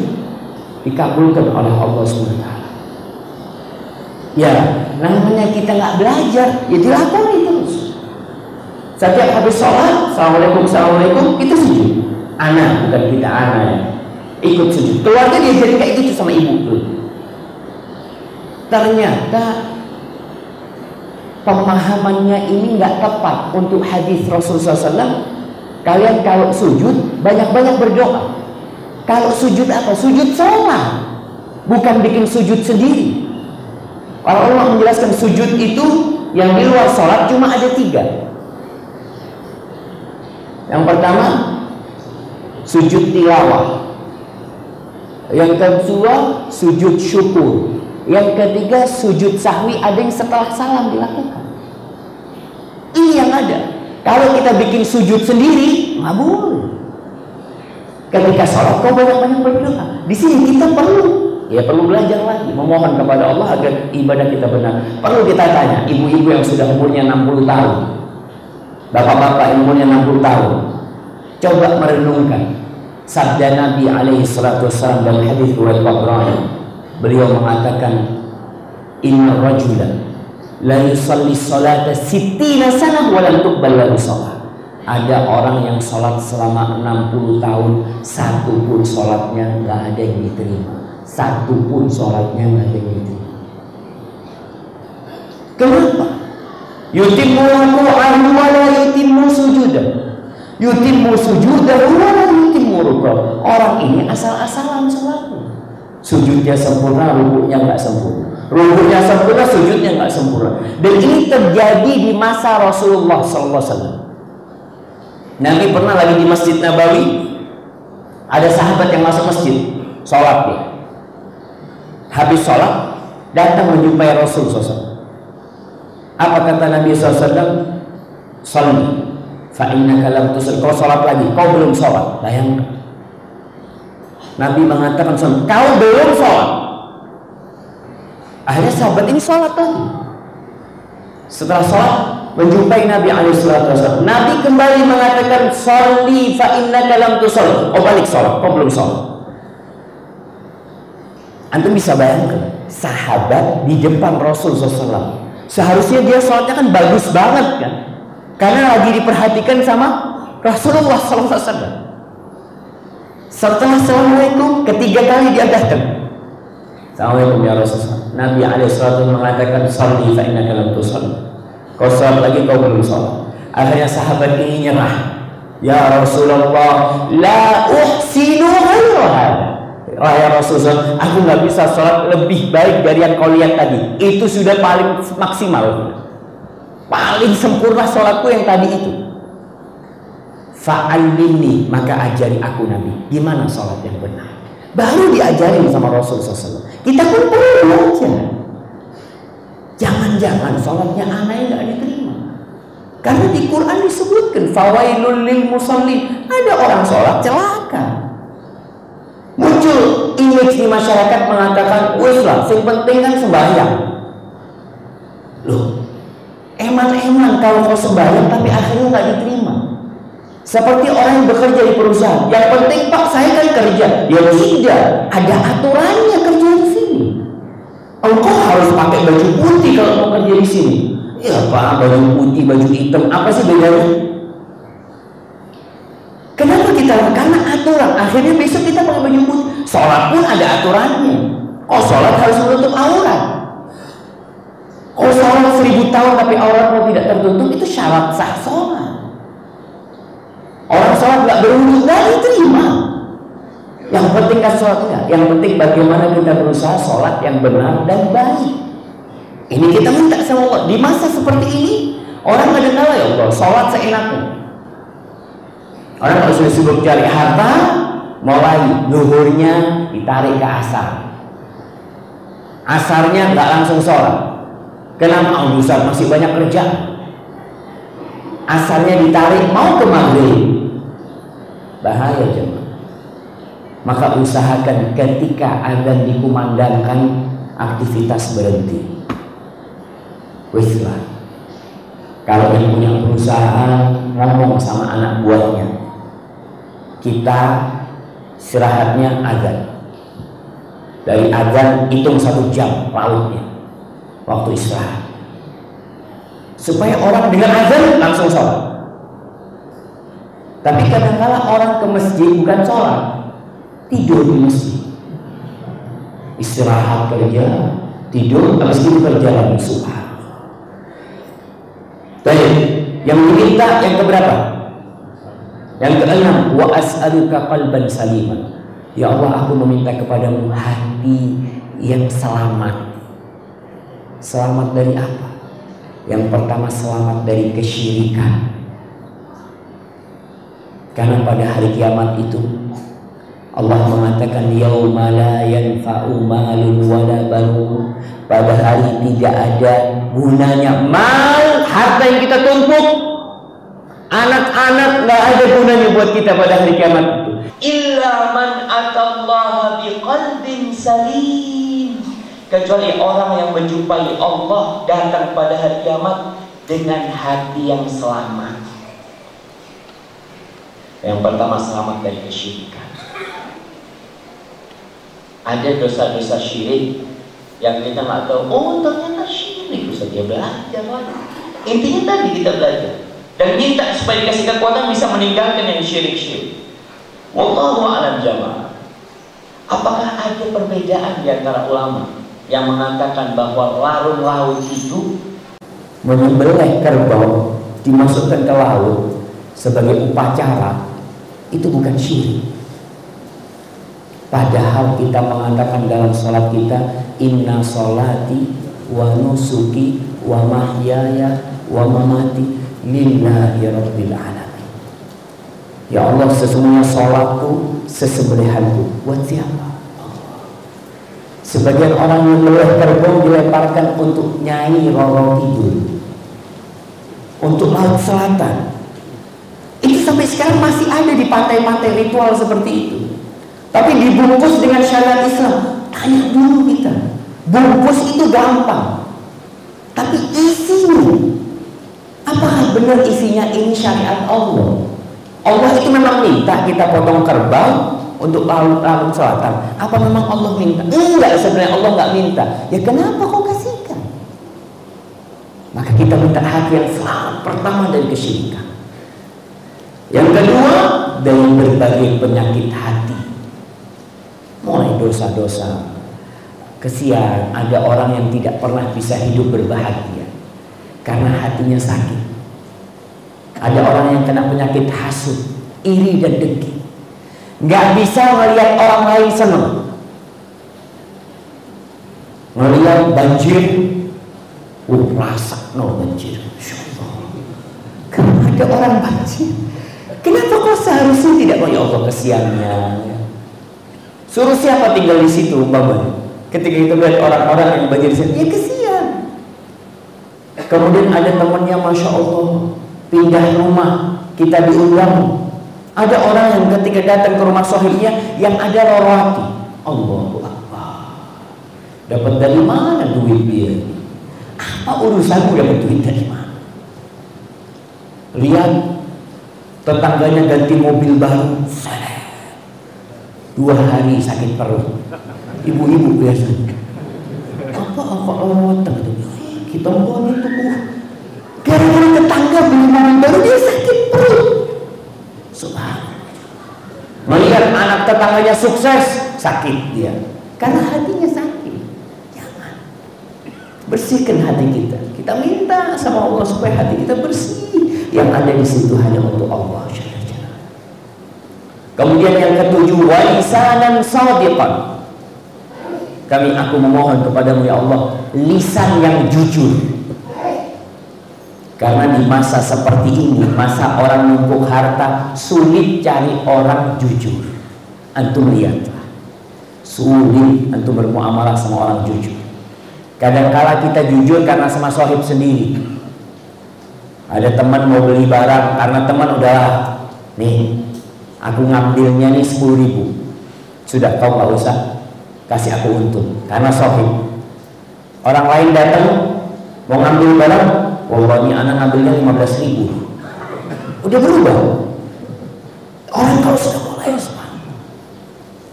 dikabulkan oleh Allah SWT. Ya, namanya kita nggak belajar, ya dilakoni terus. Setiap habis sholat, assalamualaikum, assalamualaikum, kita sujud. Anak, bukan kita anak ya. Ikut sujud. Keluarga dia jadi kayak gitu sama ibu tuh. Ternyata pemahamannya ini nggak tepat untuk hadis Rasulullah SAW. Kalian kalau sujud banyak-banyak berdoa. Kalau sujud apa? Sujud sholat, bukan bikin sujud sendiri. Kalau Allah menjelaskan sujud itu yang di luar sholat cuma ada 3. Yang pertama sujud tilawah, yang kedua sujud syukur, yang ketiga sujud sahwi, ada yang setelah salam dilakukan. Ini yang ada. Kalau kita bikin sujud sendiri nggak boleh. Ketika sholat kau banyak-banyak berdoa. Di sini kita perlu belajar lagi, memohon kepada Allah agar ibadah kita benar. Perlu kita tanya ibu-ibu yang sudah umurnya 60 tahun, bapak-bapak yang umurnya 60 tahun, coba merenungkan sabda Nabi alaihi salatu wassalam dalam hadis riwayat Tabrani. Beliau mengatakan, inna rajulan la yusalli salata 60 sanah wa lam tuqbal lahu shalah. Ada orang yang sholat selama 60 tahun, satu pun sholatnya nggak ada yang diterima. Satu pun sholatnya nggak ada yang diterima. Kenapa? Yutimmu ruku'ahu wa la yutimmu sujudah. Yutimmu sujudahu wa la yutimmu ruku'ahu. Orang ini asal-asalan sholatnya. Sujudnya sempurna, rukuknya nggak sempurna. Rukuknya sempurna, sujudnya nggak sempurna. Dan ini terjadi di masa Rasulullah SAW. Nabi pernah lagi di Masjid Nabawi, ada sahabat yang masuk masjid, sholat dia. Habis sholat, datang menjumpai Rasul SAW. Apa kata Nabi SAW? Sholli, fa innaka lam tusalli. Kau sholat lagi, kau belum sholat. Bayangkan. Nabi mengatakan, kau belum sholat. Akhirnya sahabat ini sholat lagi. Setelah sholat, menjumpai Nabi SAW. Nabi kembali mengatakan, sholli fa innaka lam tusalli. Oh, balik sholat, kau belum sholat. Antum bisa bayangkan, sahabat di depan Rasul SAW. Seharusnya dia sholatnya kan bagus banget kan, karena lagi diperhatikan sama Rasulullah SAW. Setelah assalamualaikum, ketiga kali dia datang. Assalamualaikum ya Rasulullah. Nabi SAW mengatakan, sholli fa innaka lam tusalli. Kau sholat lagi, kau belum sholat. Akhirnya sahabat ini nyerah. Ya Rasulullah, la uhsinu ghayra. Ya Rasulullah, aku nggak bisa sholat lebih baik dari yang kau lihat tadi. Itu sudah paling maksimal, paling sempurna sholatku yang tadi itu. Fa'allimni, maka ajari aku Nabi gimana sholat yang benar. Baru diajarin sama Rasulullah SAW. Kita pun perlu belajar. Jangan-jangan sholatnya anak yang nggak diterima. Karena di Quran disebutkan fawailul lil musallin. Ada orang sholat celaka. Muncul image di masyarakat mengatakan, wes lah, yang penting kan sembahyang. Loh, eman-eman kalau kau sembahyang tapi akhirnya nggak diterima. Seperti orang yang bekerja di perusahaan. Yang penting Pak, saya kan kerja. Ya tidak, ada aturannya kerja di sini. Engkau harus pakai baju putih kalau mau kerja di sini. Ya Pak, baju putih, baju hitam, apa sih bedanya? Kenapa kita? Karena aturan. Akhirnya besok kita pakai baju putih. Sholat pun ada aturannya. Oh, sholat harus menutup aurat. Oh, sholat 1000 tahun tapi auratmu tidak tertutup, itu syarat sah sholat. Orang sholat nggak berwudu nggak diterima. Yang penting kan sholat enggak. Yang penting bagaimana kita berusaha sholat yang benar dan baik. Ini kita minta sama Allah. Di masa seperti ini, orang kadang-kadang ya Allah, sholat seenaknya. Orang kalau sudah sibuk cari harta, mulai zuhurnya ditarik ke asar. Asarnya nggak langsung sholat. Kenapa? Oh, Ustaz masih banyak kerja. Asarnya ditarik mau ke maghrib. Bahaya jemaah. Maka usahakan ketika adzan dikumandangkan, aktivitas berhenti. Wislah. Kalau yang punya perusahaan, ngomong sama anak buahnya, kita istirahatnya adzan. Dari adzan hitung 1 jam lautnya. waktu istirahat, supaya orang dengar azan langsung sholat. Tapi kadang-kala orang ke masjid bukan sholat, tidur di masjid, istirahat kerja, tidur, habis itu kerja lagi. Subhanallah. Baik, yang diminta yang keberapa? Yang keenam, wa as'aluka qalban saliman. Ya Allah, aku meminta kepadamu hati yang selamat. Selamat dari apa? Yang pertama, selamat dari kesyirikan. Karena pada hari kiamat itu Allah mengatakan yauma la yanfa'u malun wala banun. Pada hari tidak ada gunanya mal, harta yang kita tumpuk, anak-anak, nggak ada gunanya buat kita pada hari kiamat itu. Illa man atallaha biqalbin salim. Kecuali orang yang menjumpai Allah datang pada hari kiamat dengan hati yang selamat. Yang pertama, selamat dari kesyirikan. Ada dosa-dosa syirik yang kita nggak tahu, oh ternyata syirik, bisa dia belajar lagi. Intinya tadi kita belajar dan minta supaya dikasih kekuatan bisa meninggalkan yang syirik-syirik. Wallahu a'lam jamaah. Apakah ada perbedaan di antara ulama yang mengatakan bahwa larung laut itu menyembelih kerbau dimasukkan ke laut sebagai upacara itu bukan syirik? Padahal kita mengatakan dalam sholat kita, inna sholati wa nusuki wa mahyaya wa mamati lillahi rabbil alamin. Ya Allah, sesungguhnya sholatku, sesembelihanku buat siapa? Sebagian orang yang menyembelih kerbau dilemparkan untuk Nyai Roro Kidul, untuk Laut Selatan. Itu sampai sekarang masih ada di pantai-pantai ritual seperti itu. Tapi dibungkus dengan syariat Islam. Tanya dulu kita, bungkus itu gampang, tapi isinya, apakah benar isinya ini syariat Allah? Allah itu memang minta kita potong kerbau untuk laut selatan. Apa memang Allah minta? Enggak, sebenarnya Allah nggak minta. Ya kenapa kau kasihkan? Maka kita minta hati yang selamat, pertama dari kesyirikan. Yang kedua, dari berbagai penyakit hati. Mulai dosa-dosa. Kesian, ada orang yang tidak pernah bisa hidup berbahagia karena hatinya sakit. Ada orang yang kena penyakit hasud, iri dan dengki, nggak bisa melihat orang lain senang. Melihat banjir, rasa no banjir. Kalau ada orang banjir, kenapa kau seharusnya tidak mau? Ya Allah, kesiannya. Suruh siapa tinggal di situ umpamanya? Ketika kita melihat orang-orang yang banjir di situ, ya kesian. Kemudian ada temannya, masya Allah, pindah rumah, kita diundang. Ada orang yang ketika datang ke rumah sohibnya yang ada roti. Allahu Akbar. Dapat dari mana duit dia? Apa urusanmu dapat duit dari mana? Lihat tetangganya ganti mobil baru, 2 hari sakit perut. Ibu-ibu biasanya. Apa orang kita mau itu gara-gara tetangga beli mobil baru dia sakit perut. Subhanallah. Melihat anak tetangganya sukses, sakit dia karena hatinya sakit. Jangan. Bersihkan hati kita. Kita minta sama Allah supaya hati kita bersih. Yang ada di situ hanya untuk Allah. Kemudian yang ketujuh, wa lisanan shadiqan. Aku memohon kepadamu ya Allah, lisan yang jujur. Karena di masa seperti ini, masa orang numpuk harta, sulit cari orang jujur. Antum lihatlah, sulit antum bermuamalah sama orang jujur. Kadang-kala kita jujur karena sama sohib sendiri. Ada teman mau beli barang, karena teman udah nih, aku ngambilnya nih 10.000. Sudah, kau nggak usah kasih aku untung karena sohib. Orang lain datang mau ngambil barang, wallahi anak ngambilnya 15.000. Udah berubah. Orang kalau sudah mulai,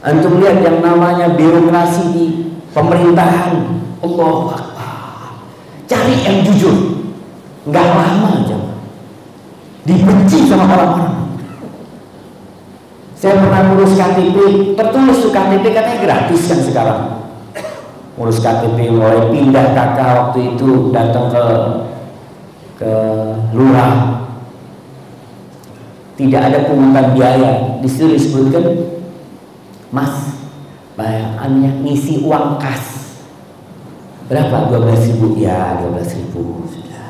antum lihat yang namanya birokrasi di pemerintahan, Allahu Akbar. Cari yang jujur. Nggak lama aja dibenci sama orang-orang. Saya pernah ngurus KTP, tertulis tuh KTP katanya gratis kan sekarang. Ngurus KTP mulai pindah kakak waktu itu datang ke lurah. Tidak ada pungutan biaya. Di situ disebutkan, Mas, bayarannya ngisi uang kas. Berapa? 12.000. Ya, 12.000 sudah.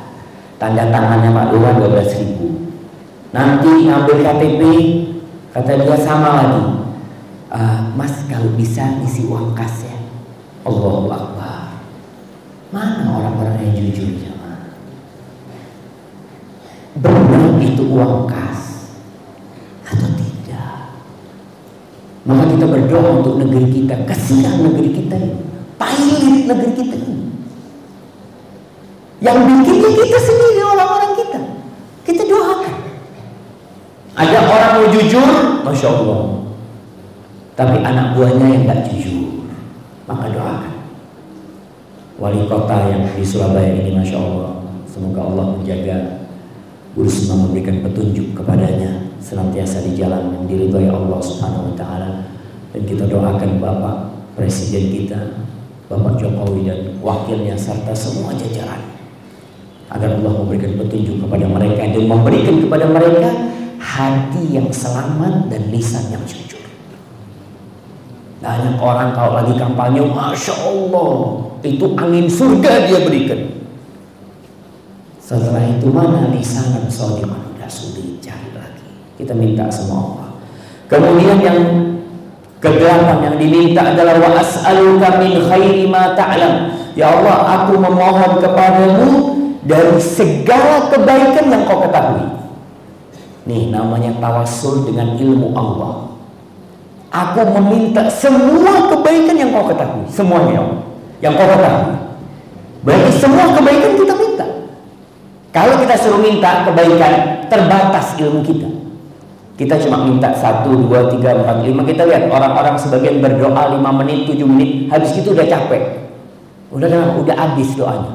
Tanda tangannya Pak Lurah 12.000. Nanti ngambil KTP, kata dia sama lagi. Mas, kalau bisa ngisi uang kas ya. Allahu Akbar. Mana orang-orang yang jujur jemaah? Benar itu uang kas atau tidak? Maka kita berdoa untuk negeri kita. Kasihan negeri kita ini, pahit negeri kita ini. Yang bikinnya kita sendiri, orang-orang kita. Kita doakan. Ada orang mau jujur, Masya Allah, tapi anak buahnya yang gak jujur, maka doakan. Wali kota yang di Surabaya ini, Masya Allah, semoga Allah menjaga Bu Risma, memberikan petunjuk kepadanya senantiasa di jalan yang diridhai Allah Subhanahu wa Ta'ala. Dan kita doakan Bapak Presiden kita, Bapak Jokowi dan wakilnya serta semua jajaran, agar Allah memberikan petunjuk kepada mereka dan memberikan kepada mereka hati yang selamat dan lisan yang jujur. Banyak orang kalau lagi kampanye, Masya Allah, itu angin surga dia berikan. Setelah itu mana lisanan shodiqan? Udah sulit, cari lagi. Kita minta sama Allah. Kemudian yang kedelapan yang diminta adalah wa as'aluka min khairi ma ta'lam. Ya Allah, aku memohon kepadamu dari segala kebaikan yang kau ketahui. Nih namanya tawassul dengan ilmu Allah. Aku meminta semua kebaikan yang kau ketahui, semuanya yang kau ketahui. Berarti semua kebaikan kita minta. Kalau kita suruh minta kebaikan, terbatas ilmu kita. Kita cuma minta 1, 2, 3, 4, 5. Kita lihat orang-orang sebagian berdoa 5 menit, 7 menit, habis itu udah capek. Udah habis doanya.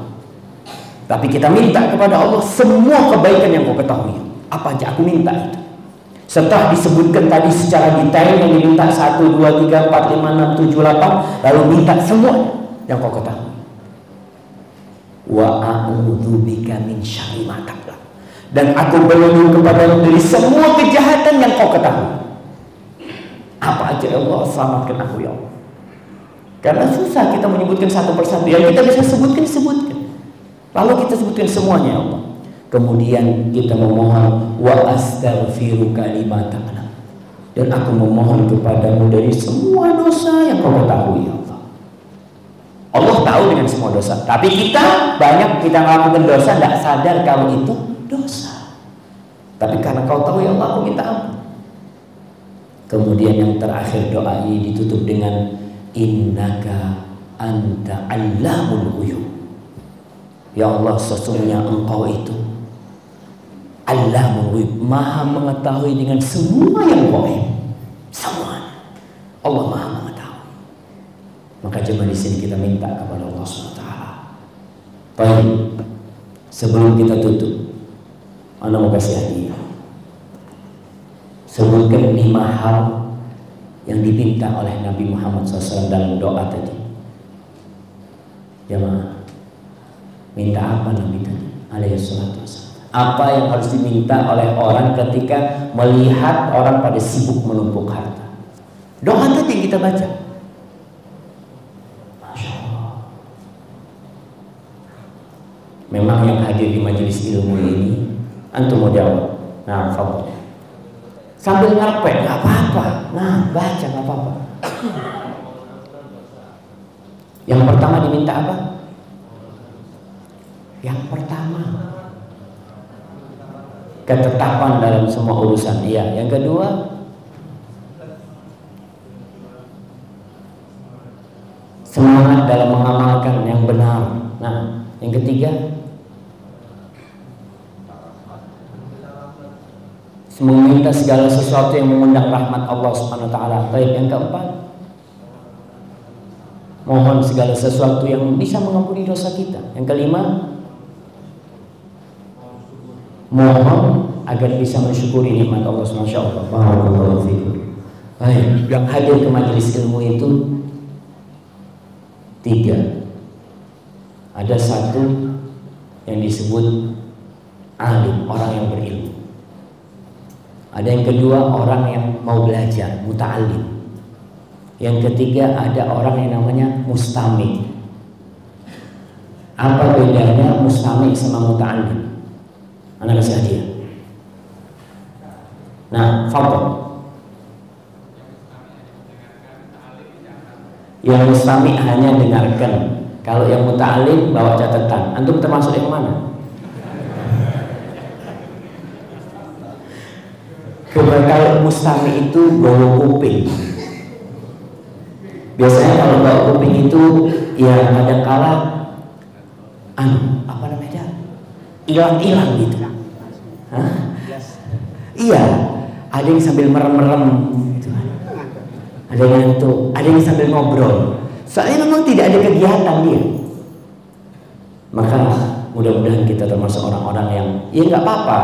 Tapi kita minta kepada Allah semua kebaikan yang kau ketahui. Apa aja aku minta itu. Setelah disebutkan tadi secara detail yang diminta 1, 2, 3, 4, 5, 6, 7, 8, lalu minta semua yang kau ketahui. Wa a'udzubika min syarri ma ta'lam. Dan aku berlindung kepadamu dari semua kejahatan yang kau ketahui. Apa aja ya Allah, selamatkan aku ya Allah. Karena susah kita menyebutkan satu persatu. Yang kita bisa sebutkan. Lalu kita sebutkan semuanya ya Allah. Kemudian kita memohon wa astaghfiruka lima ta'lam. Dan aku memohon kepadamu dari semua dosa yang kau ketahui ya Allah. Allah tahu dengan semua dosa. Tapi kita banyak kita melakukan dosa tidak sadar kalau itu dosa. Tapi karena kau tahu ya Allah, aku minta ampun. Kemudian yang terakhir doa ini ditutup dengan innaka anta allamul ghuyub. Ya Allah, sesungguhnya engkau itu Allamul ghuyub, maha mengetahui dengan semua yang gaib. Semua Allah maha mengetahui. Maka cuma di sini kita minta kepada Allah SWT. Baik, sebelum kita tutup, ana mau kasih hadiah. Sebutkan 5 hal yang diminta oleh Nabi Muhammad SAW dalam doa tadi. Jemaah, minta apa Nabi tadi? Alaihi salatu wassalam. Apa yang harus diminta oleh orang ketika melihat orang pada sibuk menumpuk harta? Doa tadi yang kita baca. Masya Allah. Memang yang hadir di majelis ilmu ini, antum mau jawab? Nah, fadhol. Sambil ngarepek, nggak apa-apa. Nah, baca nggak apa-apa. Yang pertama diminta apa? Yang pertama ketetapan dalam semua urusan. Iya. Yang kedua semangat dalam mengamalkan yang benar. Nah, yang ketiga meminta segala sesuatu yang mengundang rahmat Allah Subhanahu wa taala. Baik, yang keempat mohon segala sesuatu yang bisa mengampuni dosa kita. Yang kelima mohon agar bisa mensyukuri nikmat Allah SWT. Barakallahu fiikum. Baik, yang hadir ke majelis ilmu itu 3. Ada 1 yang disebut alim, orang yang berilmu. Ada yang kedua, orang yang mau belajar, muta'alim. Yang ketiga, ada orang yang namanya mustami'. Apa bedanya mustami' sama muta'alim? Anak kasih hadiah. Nah, fadhol. Yang mustami' hanya dengarkan. Kalau yang muta'alim bawa catatan. Antum termasuk yang mana? Kalau mustami' itu bawa kuping. Biasanya kalau bawa kuping itu ya kadang-kala apa namanya? Hilang-hilang gitu. Hah? Iya, ada yang sambil merem-merem gitu. Ada yang ngantuk, ada yang sambil ngobrol. Soalnya memang tidak ada kegiatan dia. Maka mudah-mudahan kita termasuk orang-orang yang ya nggak apa-apa,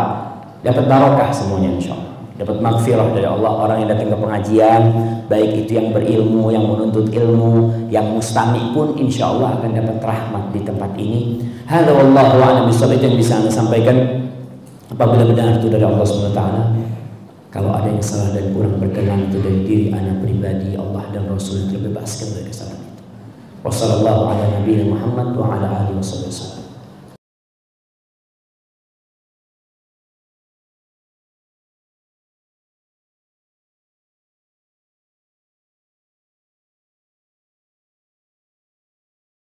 dapat barokah semuanya insyaallah. Dapat maghfirah dari Allah. Orang yang datang ke pengajian, baik itu yang berilmu, yang menuntut ilmu, yang mustami' pun insya Allah akan dapat rahmat di tempat ini. Hadza wallahu a'lam bishawab. Itu yang bisa Anda sampaikan. Apabila benar itu dari Allah SWT. Kalau ada yang salah dan kurang berkenan itu dari diri Anda pribadi, Allah dan Rasul yang terbebaskan dari kesalahan itu. Wassallallahu ala nabiyina Muhammad wa ala alihi wasallam.